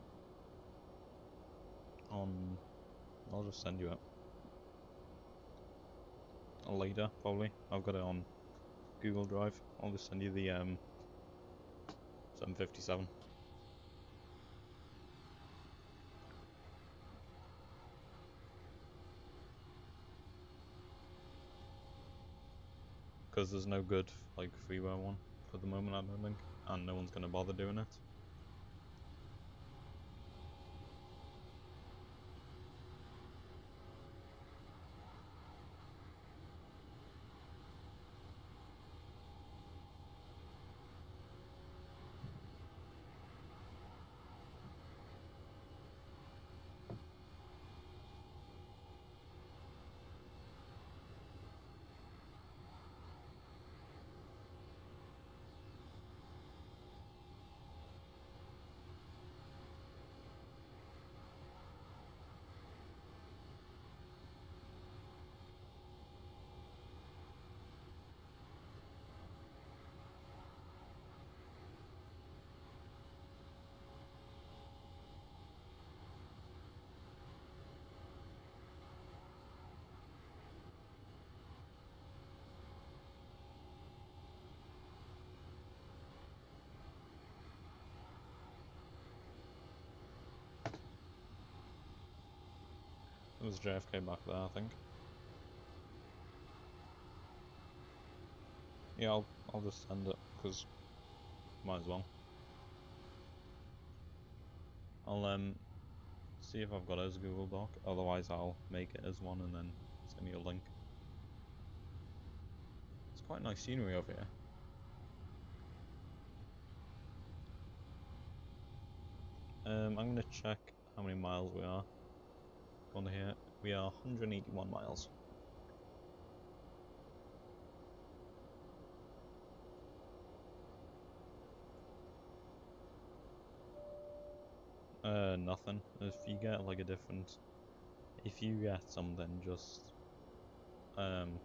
I'll just send you it. Later, probably. I've got it on Google Drive. I'll just send you the 757. Because there's no good like freeware one for the moment, I don't think, and no one's gonna bother doing it. It was JFK back there, I think. Yeah, I'll just send it, because might as well. I'll see if I've got it as a Google Doc, otherwise I'll make it as one and then send you a link. It's quite nice scenery over here. I'm gonna check how many miles we are. Going to here, we are 181 miles. Nothing. If you get like a different, if you get something, just send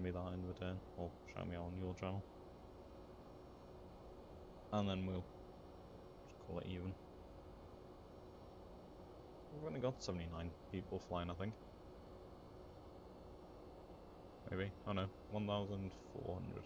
me that in return, or show me on your channel, and then we'll just call it even. We've only got 79 people flying, I think. Maybe, oh no, 1,400.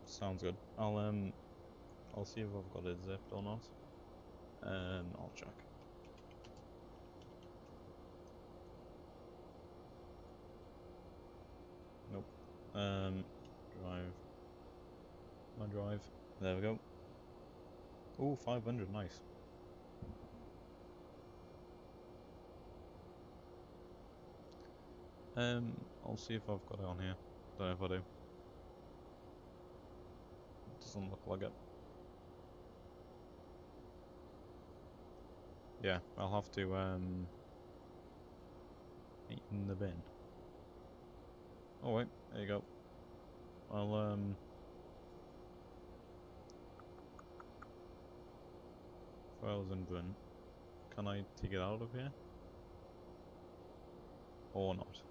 Sounds good. I'll see if I've got it zipped or not. I'll check. Nope. Drive. My drive. There we go. Ooh, 500, nice. I'll see if I've got it on here. Don't know if I do. Doesn't look like it. Yeah, I'll have to eat in the bin. Oh wait, there you go. I'll files and bin. Can I take it out of here? Or not?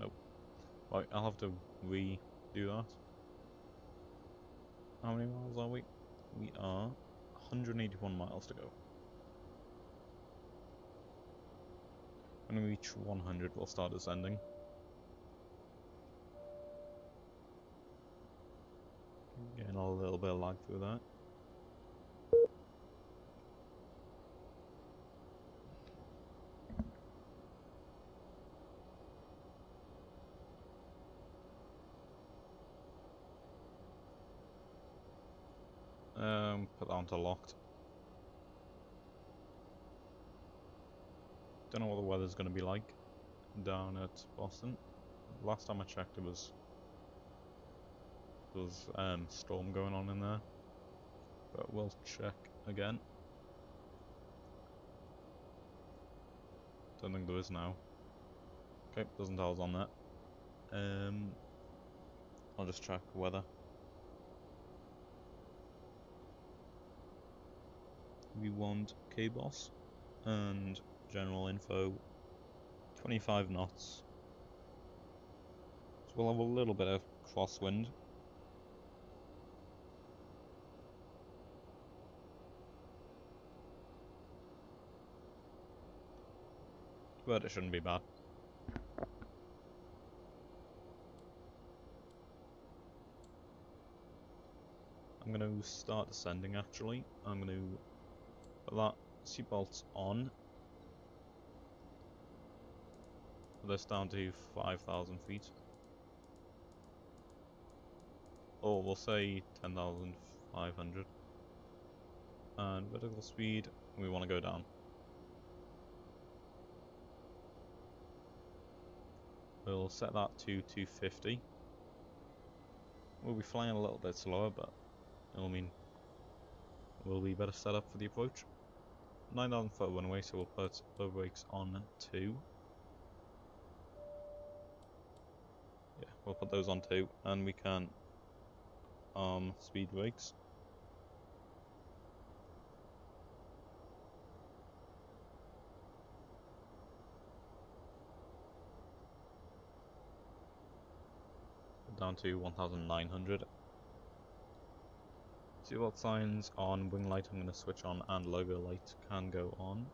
Nope. Right, I'll have to redo that. How many miles are we? We are 181 miles to go. When we reach 100, we'll start ascending. Getting a little bit of lag through that. Put that onto locked. Don't know what the weather's going to be like down at Boston. Last time I checked, there was storm going on in there, but we'll check again. Don't think there is now. Okay, doesn't tell us on that. I'll just check weather. We want KBOS and general info 25 knots. So we'll have a little bit of crosswind. But it shouldn't be bad. I'm going to start descending actually. I'm going to put that seatbelt on. Put this down to 5,000 feet. Or we'll say 10,500. And vertical speed, we want to go down. We'll set that to 250. We'll be flying a little bit slower, but it'll mean we'll be better set up for the approach. 9,000 foot runway, so we'll put low brakes on 2. Yeah, we'll put those on 2, and we can speed brakes. Down to 1,900. Seatbelt signs on, wing light I'm going to switch on, and logo light can go on.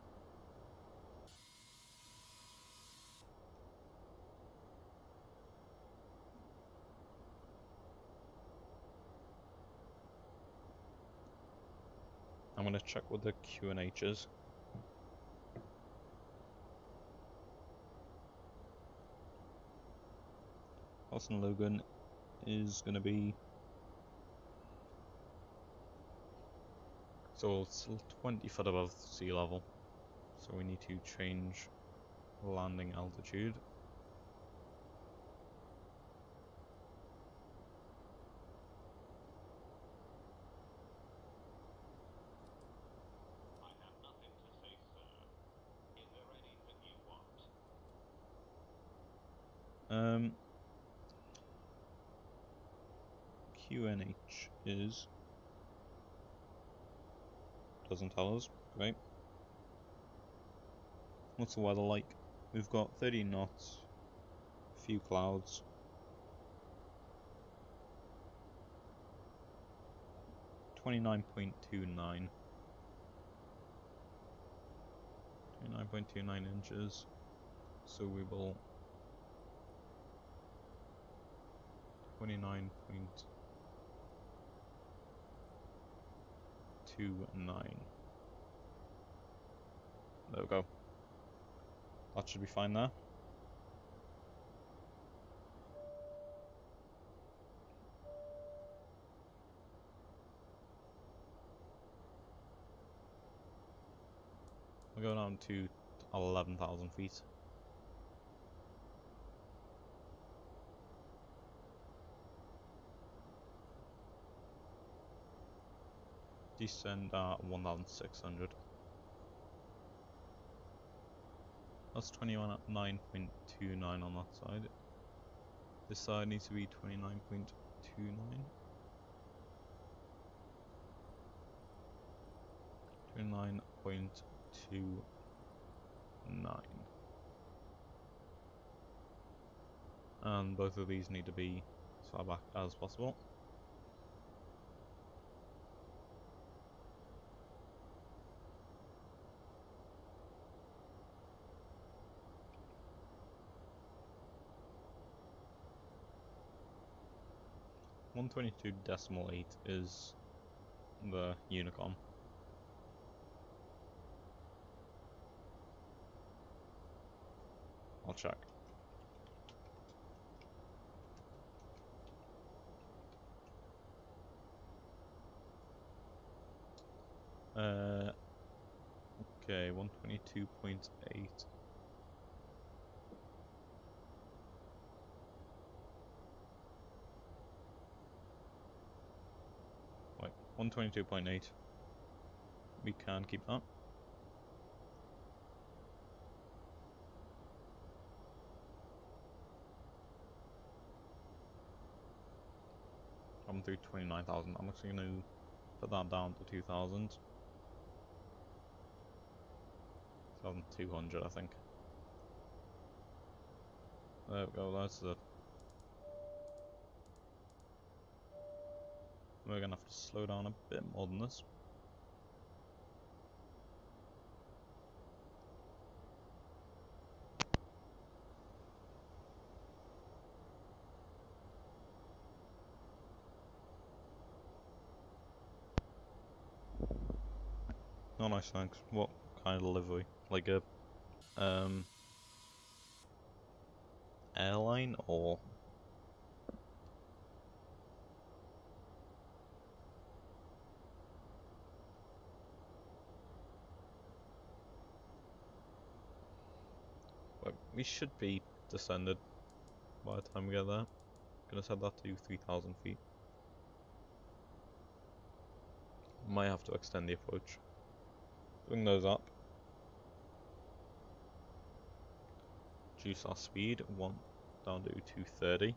I'm going to check what the QNH is. Austin Logan is going to be, so it's 20 foot above sea level, so we need to change landing altitude. I have nothing to say, sir. Is there anything you want? QNH is, doesn't tell us, great. What's the weather like? We've got 30 knots, a few clouds. .29 inches, so we will 29.29. There we go. That should be fine there. We'll go down to 11,000 feet. Descend at 1,600. That's 29.29 on that side. This side needs to be 29.29. 29.29. And both of these need to be as far back as possible. .122.8 is the Unicom. I'll check. Okay, 122.8. Wait, 122.8. We can keep that. I'm through 29,000. I'm actually going to put that down to 2,000. 2,200, I think. There we go, that's it. We're going to have to slow down a bit more than this. Oh, nice, thanks. What kind of livery? Like a, airline, or? Well, we should be descended by the time we get there. Gonna set that to 3,000 feet. Might have to extend the approach. Bring those up. Reduce our speed, down to 230.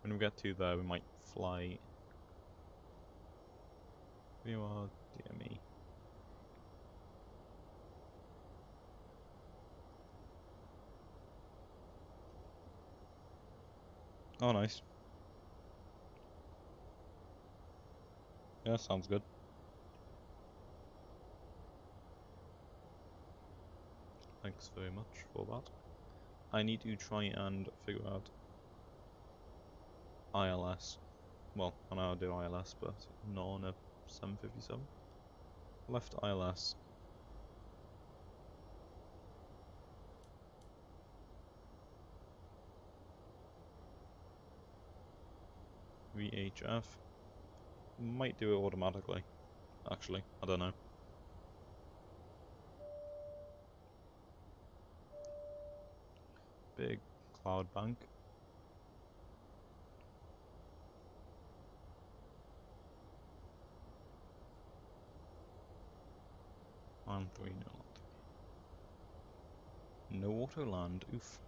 When we get to there, we might fly. You are DME. Oh, nice. Yeah, sounds good. Thanks very much for that. I need to try and figure out ILS. Well, I know how to do ILS, but not on a 757. Left ILS. VHF. Might do it automatically. Actually, I don't know. Big cloud bank. And 3 no auto land, oof.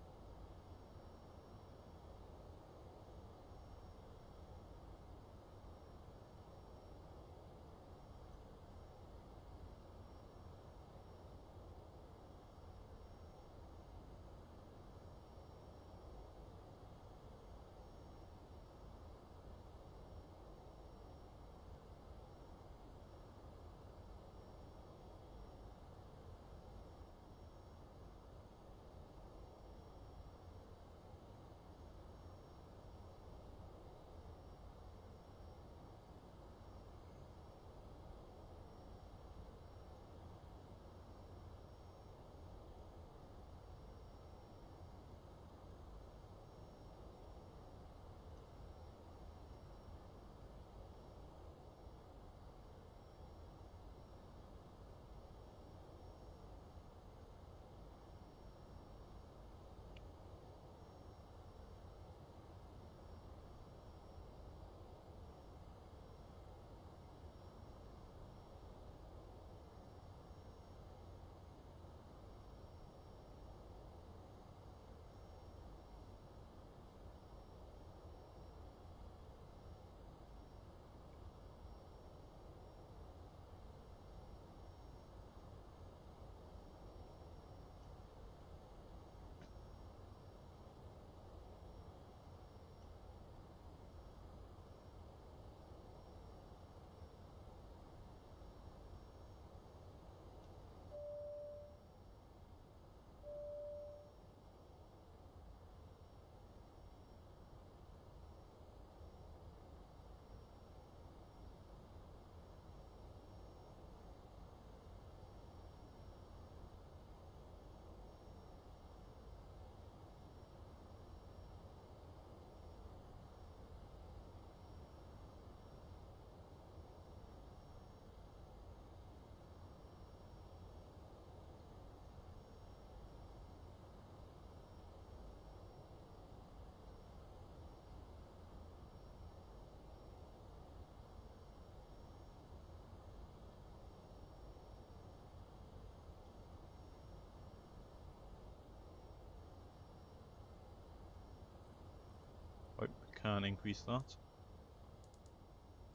can increase that.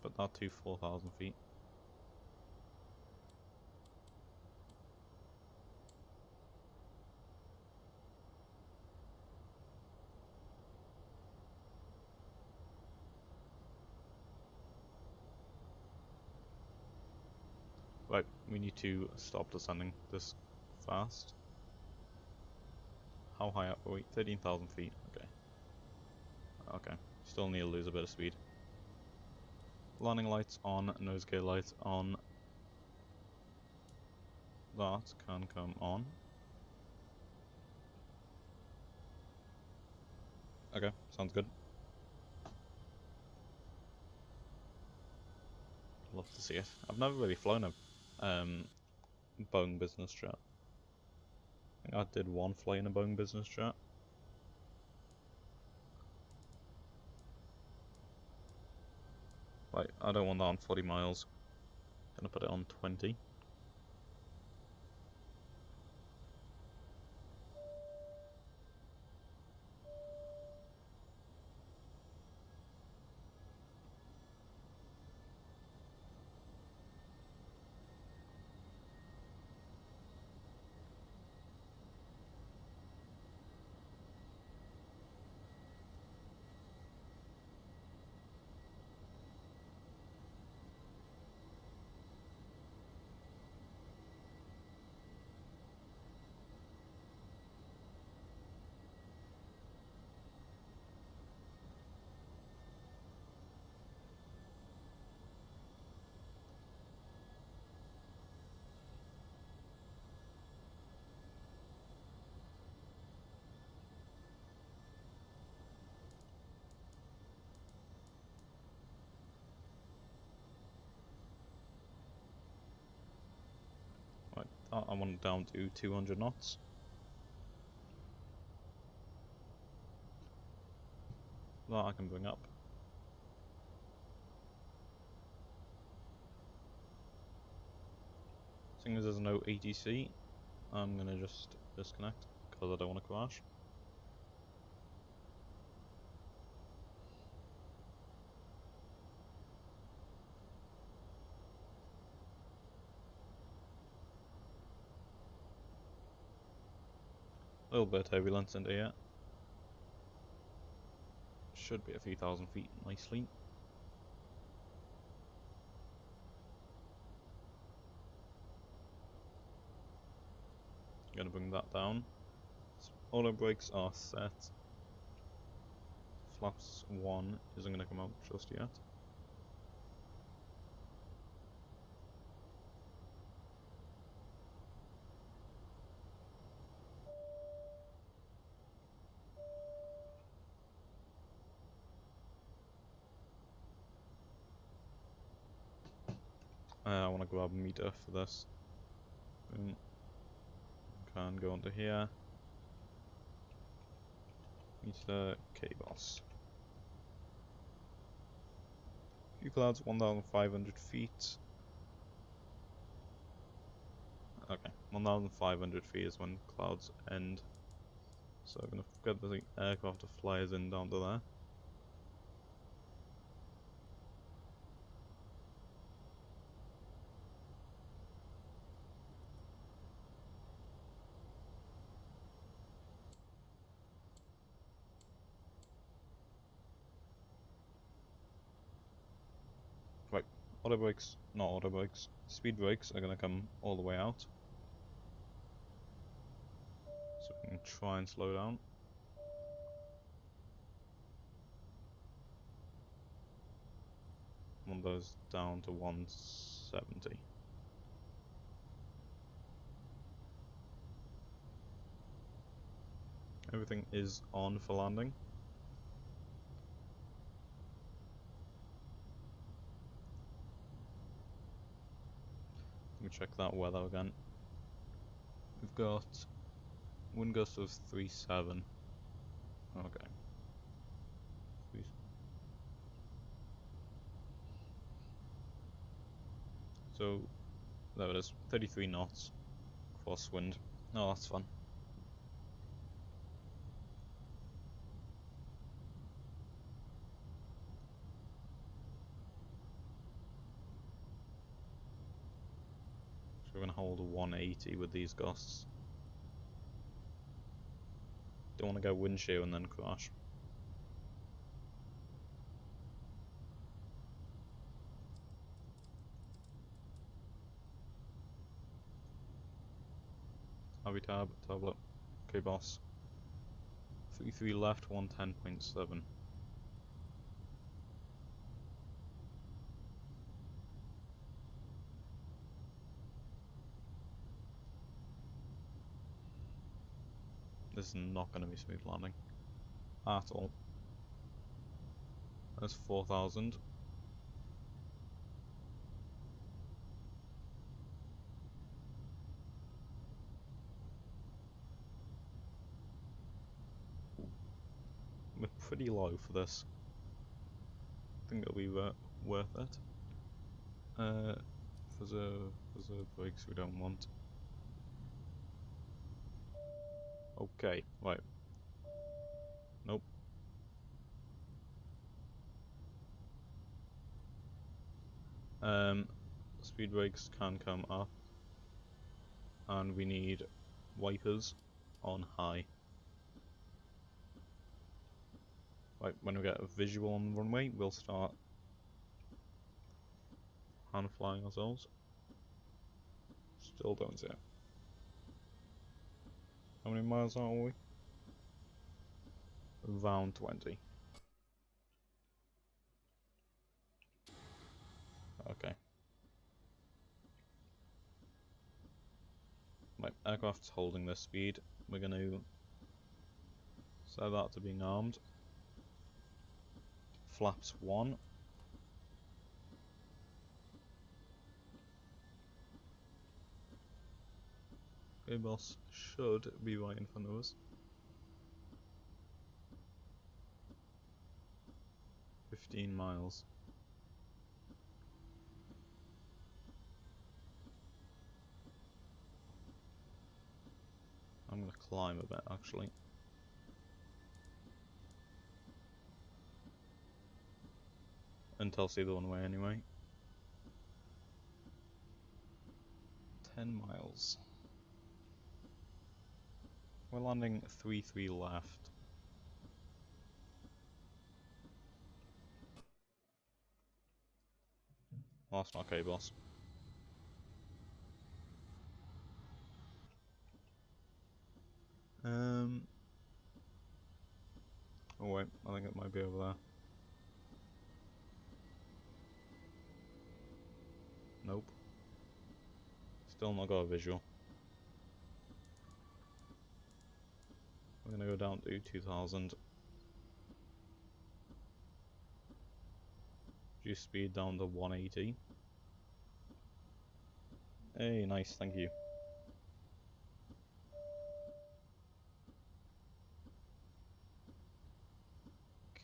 Put that to 4,000 feet. Right, we need to stop descending this fast. How high up are we? 13,000 feet. Okay. Okay. Still need to lose a bit of speed. Landing lights on, nose gear lights on. That can come on. Okay, sounds good. Love to see it. I've never really flown a Boeing business jet. I think I did one flight in a Boeing business jet. Right, I don't want that on 40 miles. Gonna put it on 20. Right, that I want it down to 200 knots. That I can bring up. Seeing as there's no ATC, I'm gonna just disconnect because I don't want to crash. A little bit of turbulence into here. Should be a few thousand feet nicely. Gonna bring that down. Auto brakes are set. Flaps 1 isn't gonna come out just yet. I want to grab a meter for this. Boom. Can go onto here. Meter KBOS. Few clouds 1,500 feet. Okay, 1,500 feet is when clouds end. So I'm gonna get the aircraft to fly us in down to there. Right, auto brakes, not auto brakes, speed brakes are gonna come all the way out. So we can try and slow down. Want those down to 170. Everything is on for landing. Let me check that weather again. We've got wind gust of 3.7. Okay. So there it is, 33 knots, crosswind. Oh, that's fun. hold 180 with these gusts. Don't want to go wind shear and then crash. Heavy tablet, KBOS. 33 left, 110.7. This is not going to be smooth landing at all. That's 4,000. We're pretty low for this. I think it'll be worth it. Reserve brakes we don't want. Okay, right. Nope. Speed brakes can come up, and we need wipers on high. Right, when we get a visual on the runway, we'll start hand flying ourselves. Still don't see it. How many miles are we? Around 20. Okay. Right, aircraft's holding this speed. We're going to set that to being armed. Flaps 1. KBOS should be right in front of us. 15 miles. I'm going to climb a bit actually. Until see the one way anyway. 10 miles. We're landing 3-3 left. Well, that's not KBOS. Oh wait, I think it might be over there. Nope. Still not got a visual. We're gonna go down to 2000. Reduce speed down to 180. Hey, nice, thank you.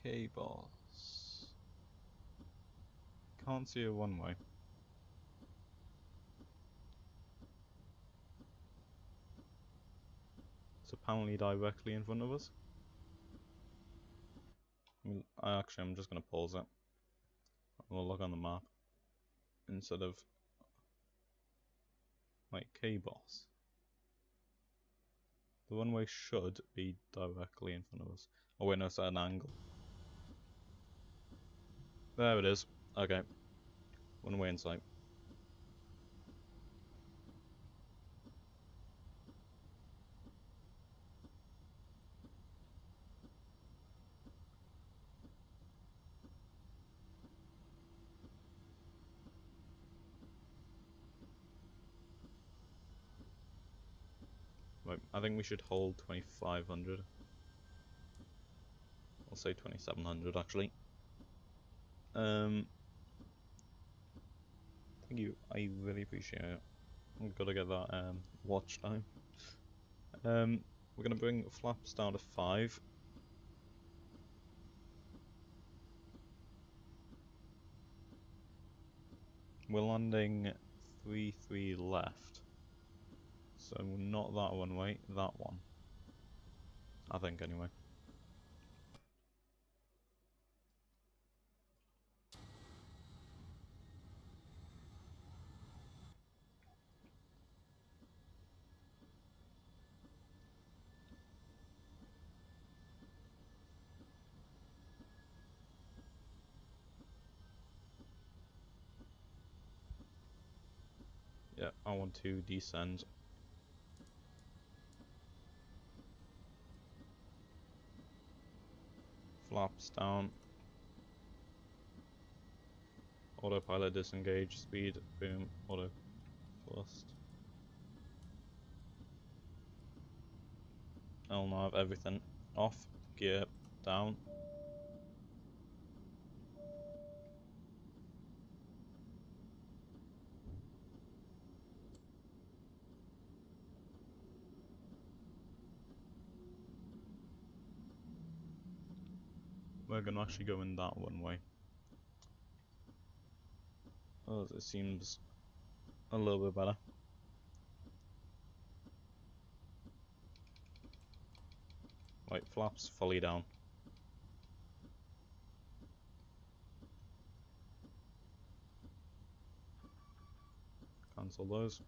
KBOS. Can't see a one-way. It's apparently directly in front of us. I'm just gonna pause it. We'll look on the map instead of like KBOS. The one-way should be directly in front of us. Oh wait, no, it's at an angle. There it is. Okay. One-way in sight. Right, I think we should hold 2500. I'll say 2700 actually. Thank you, I really appreciate it. I've got to get that watch time. We're gonna bring flaps down to 5. We're landing 3-3 left. So not that one way, that one. I think anyway. I want to descend. Flaps down. Autopilot disengage, speed, boom, auto thrust. I'll now have everything off, gear down. We're gonna actually go in that one way. Oh, it seems a little bit better. Right, flaps fully down. Cancel those,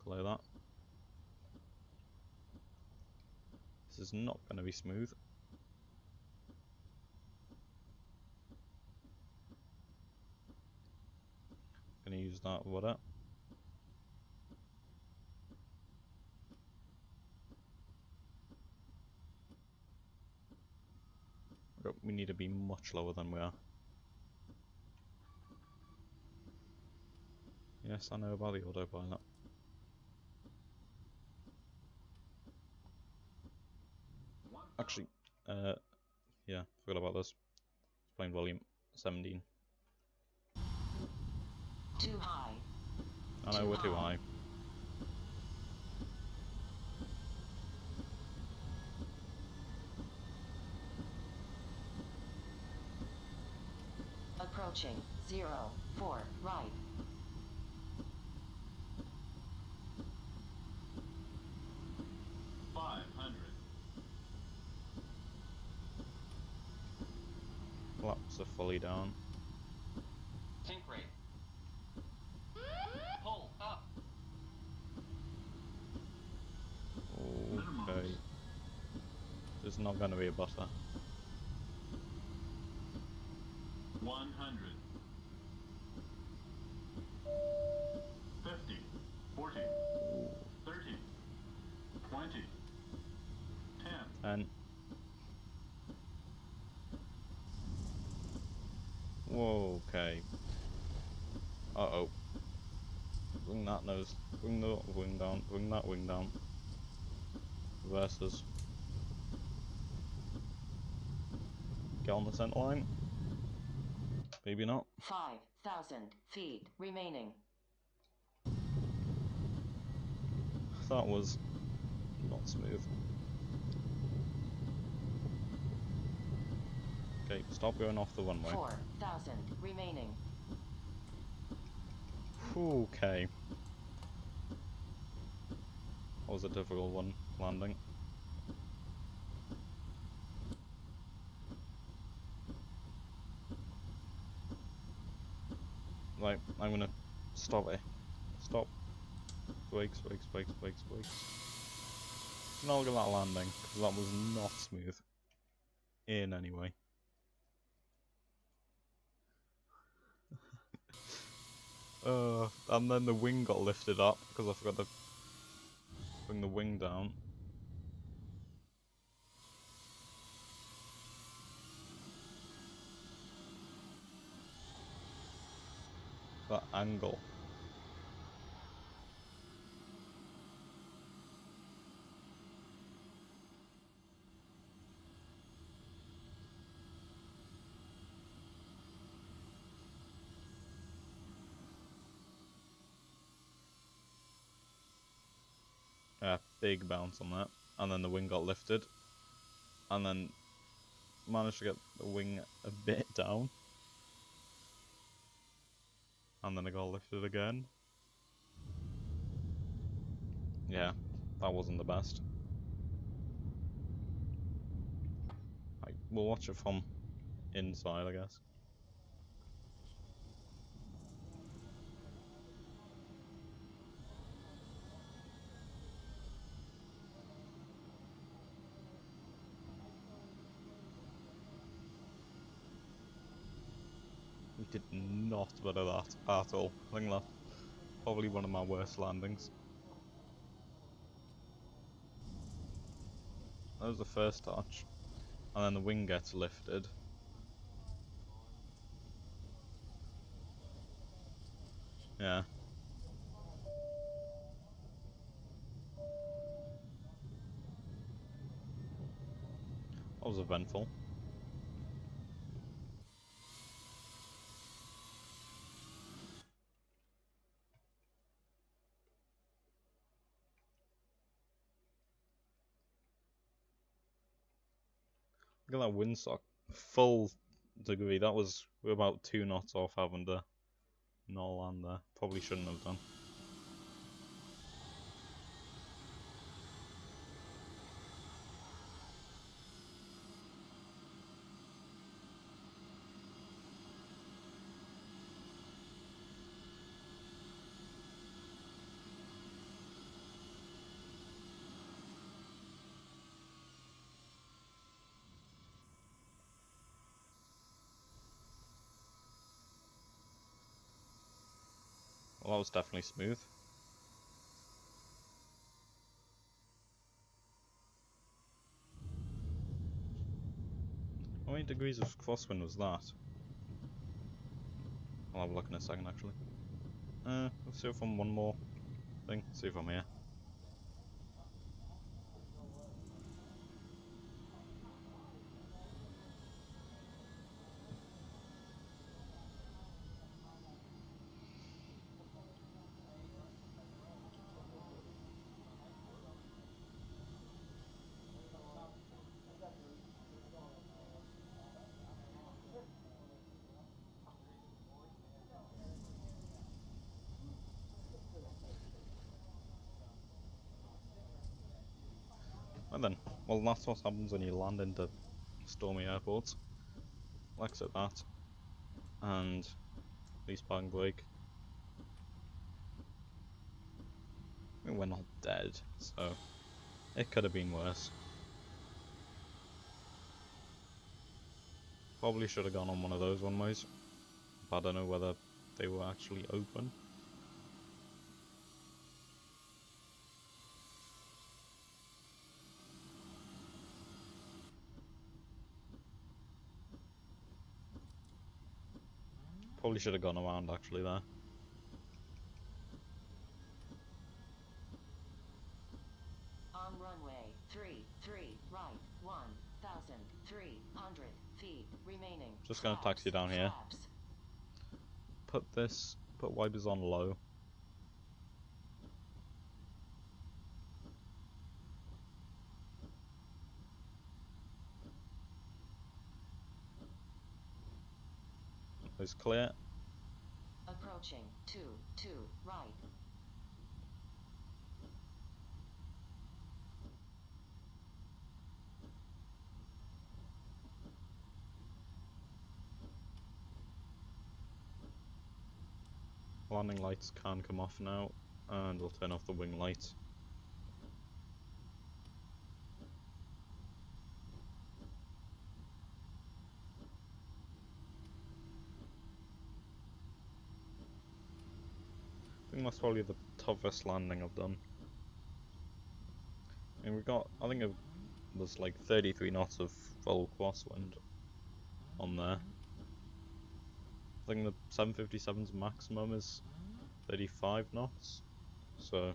clear that. This is not going to be smooth. Going to use that rudder. We need to be much lower than we are. Yes, I know about the autopilot. Actually, yeah, forgot about this. Plane volume 17. Too high. I know we're too high. Approaching 04 right. Flaps are fully down. Sink rate. Pull up. Okay. There's not going to be a butter. 100. 50. 40. 30. 20. 10. 10. Whoa, okay. Uh-oh. Bring that nose. Bring the wing down. Bring that wing down. Reverses. Get on the center line. Maybe not. 5,000 feet remaining. That was not smooth. Okay, stop going off the runway. 4,000 remaining. Okay. That was a difficult one, landing. Right, I'm gonna stop it. Stop. Brakes, brakes, brakes, brakes, brakes. Now look at that landing, because that was not smooth. In any way. And then the wing got lifted up, because I forgot to bring the wing down. That angle. Yeah, big bounce on that. And then the wing got lifted. And then managed to get the wing a bit down. And then it got lifted again. Yeah, that wasn't the best. We'll watch it from inside, I guess. We did not better that at all. I think that Probably one of my worst landings. That was the first touch, and then the wing gets lifted. Yeah. That was eventful. Look at that windsock. Full degree. That was, we're about 2 knots off having to not land there. Probably shouldn't have done. Well, that was definitely smooth. How many degrees of crosswind was that? I'll have a look in a second, actually. Let's see if I'm one more thing. See if I'm here. And then, well, that's what happens when you land into stormy airports. I'll exit that. And least parking brake. I mean, we're not dead, so it could have been worse. Probably should have gone on one of those one-ways, but I don't know whether they were actually open. Probably should have gone around actually there. On runway 33 right, 1,300 feet remaining. Just gonna taxi down here. Flaps. Put wipers on low. It's clear. Approaching 2 right. Landing lights can come off now, and we'll turn off the wing lights. I think that's probably the toughest landing I've done. And we got, I think it was like 33 knots of full crosswind on there. I think the 757's maximum is 35 knots, so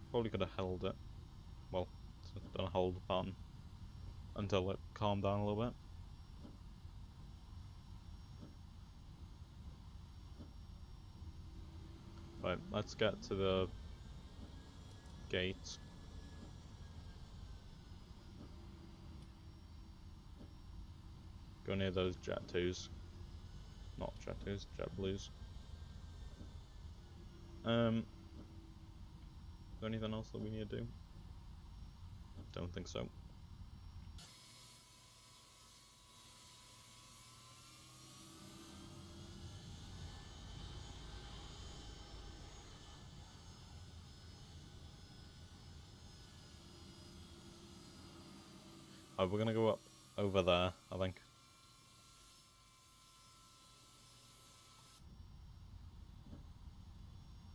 probably could have held it. Well, done a hold the pattern until it calmed down a little bit. Right, let's get to the gate. Go near those Jet 2s. Not Jet 2s, Jet Blues. Is there anything else that we need to do? Don't think so. We're gonna go up over there, I think.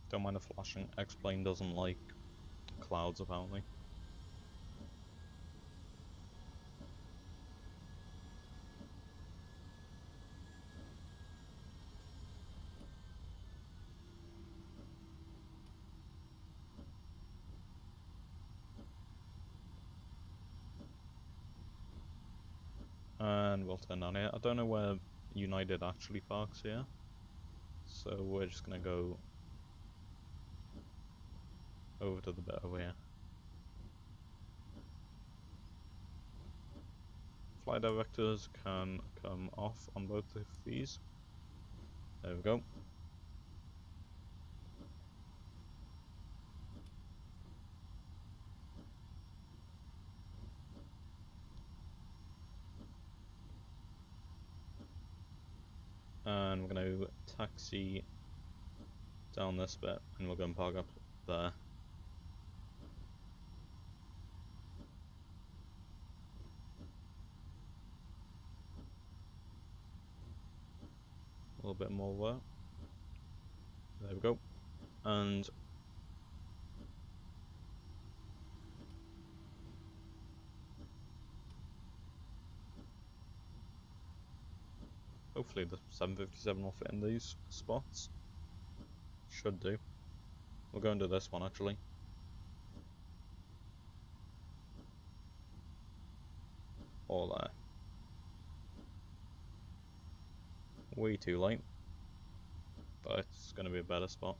Don't mind the flashing. XPlane doesn't like clouds, apparently. And we'll turn down here. I don't know where United actually parks here, so we're just gonna go over to the bit over here. Flight directors can come off on both of these. There we go. And we're going to taxi down this bit, and we'll go and park up there. A little bit more there. There we go. And hopefully the 757 will fit in these spots. Should do. We'll go and do this one actually. Or there. Way too late. But it's going to be a better spot.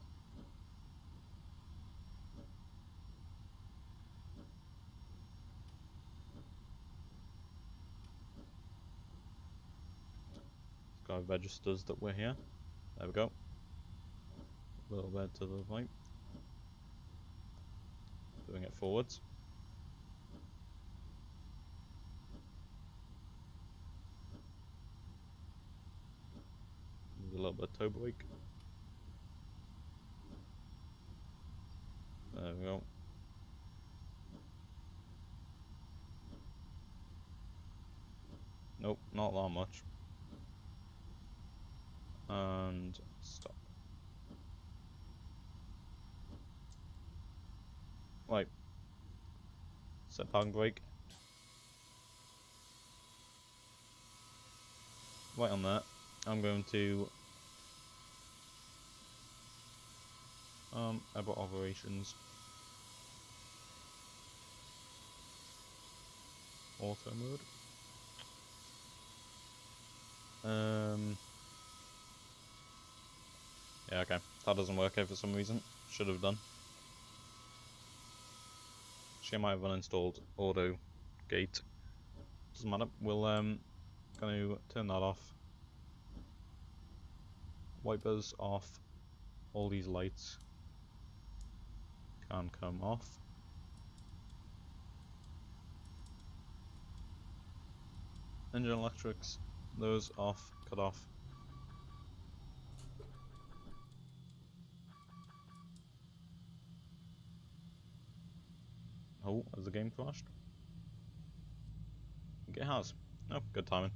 This guy registers that we're here. There we go. A little bit to the right. Doing it forwards. There's a little bit of toe brake. There we go. Nope, not that much. And stop. Right. Set parking brake. Right on that. I'm going to airport operations. Auto mode. Yeah, okay. That doesn't work here for some reason. Should have done. She might have uninstalled auto gate. Doesn't matter. We'll going to turn that off. Wipers off. All these lights can come off. Engine electrics, those off, cut off. Oh, has the game crashed? I think it has. Oh, good timing.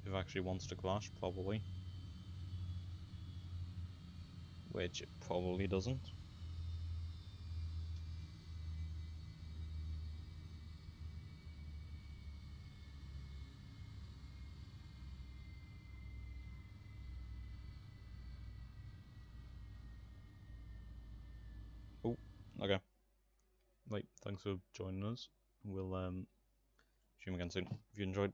If it actually wants to crash, probably. Which it probably doesn't. Oh, okay. Right, thanks for joining us. We'll see you again soon. If you enjoyed.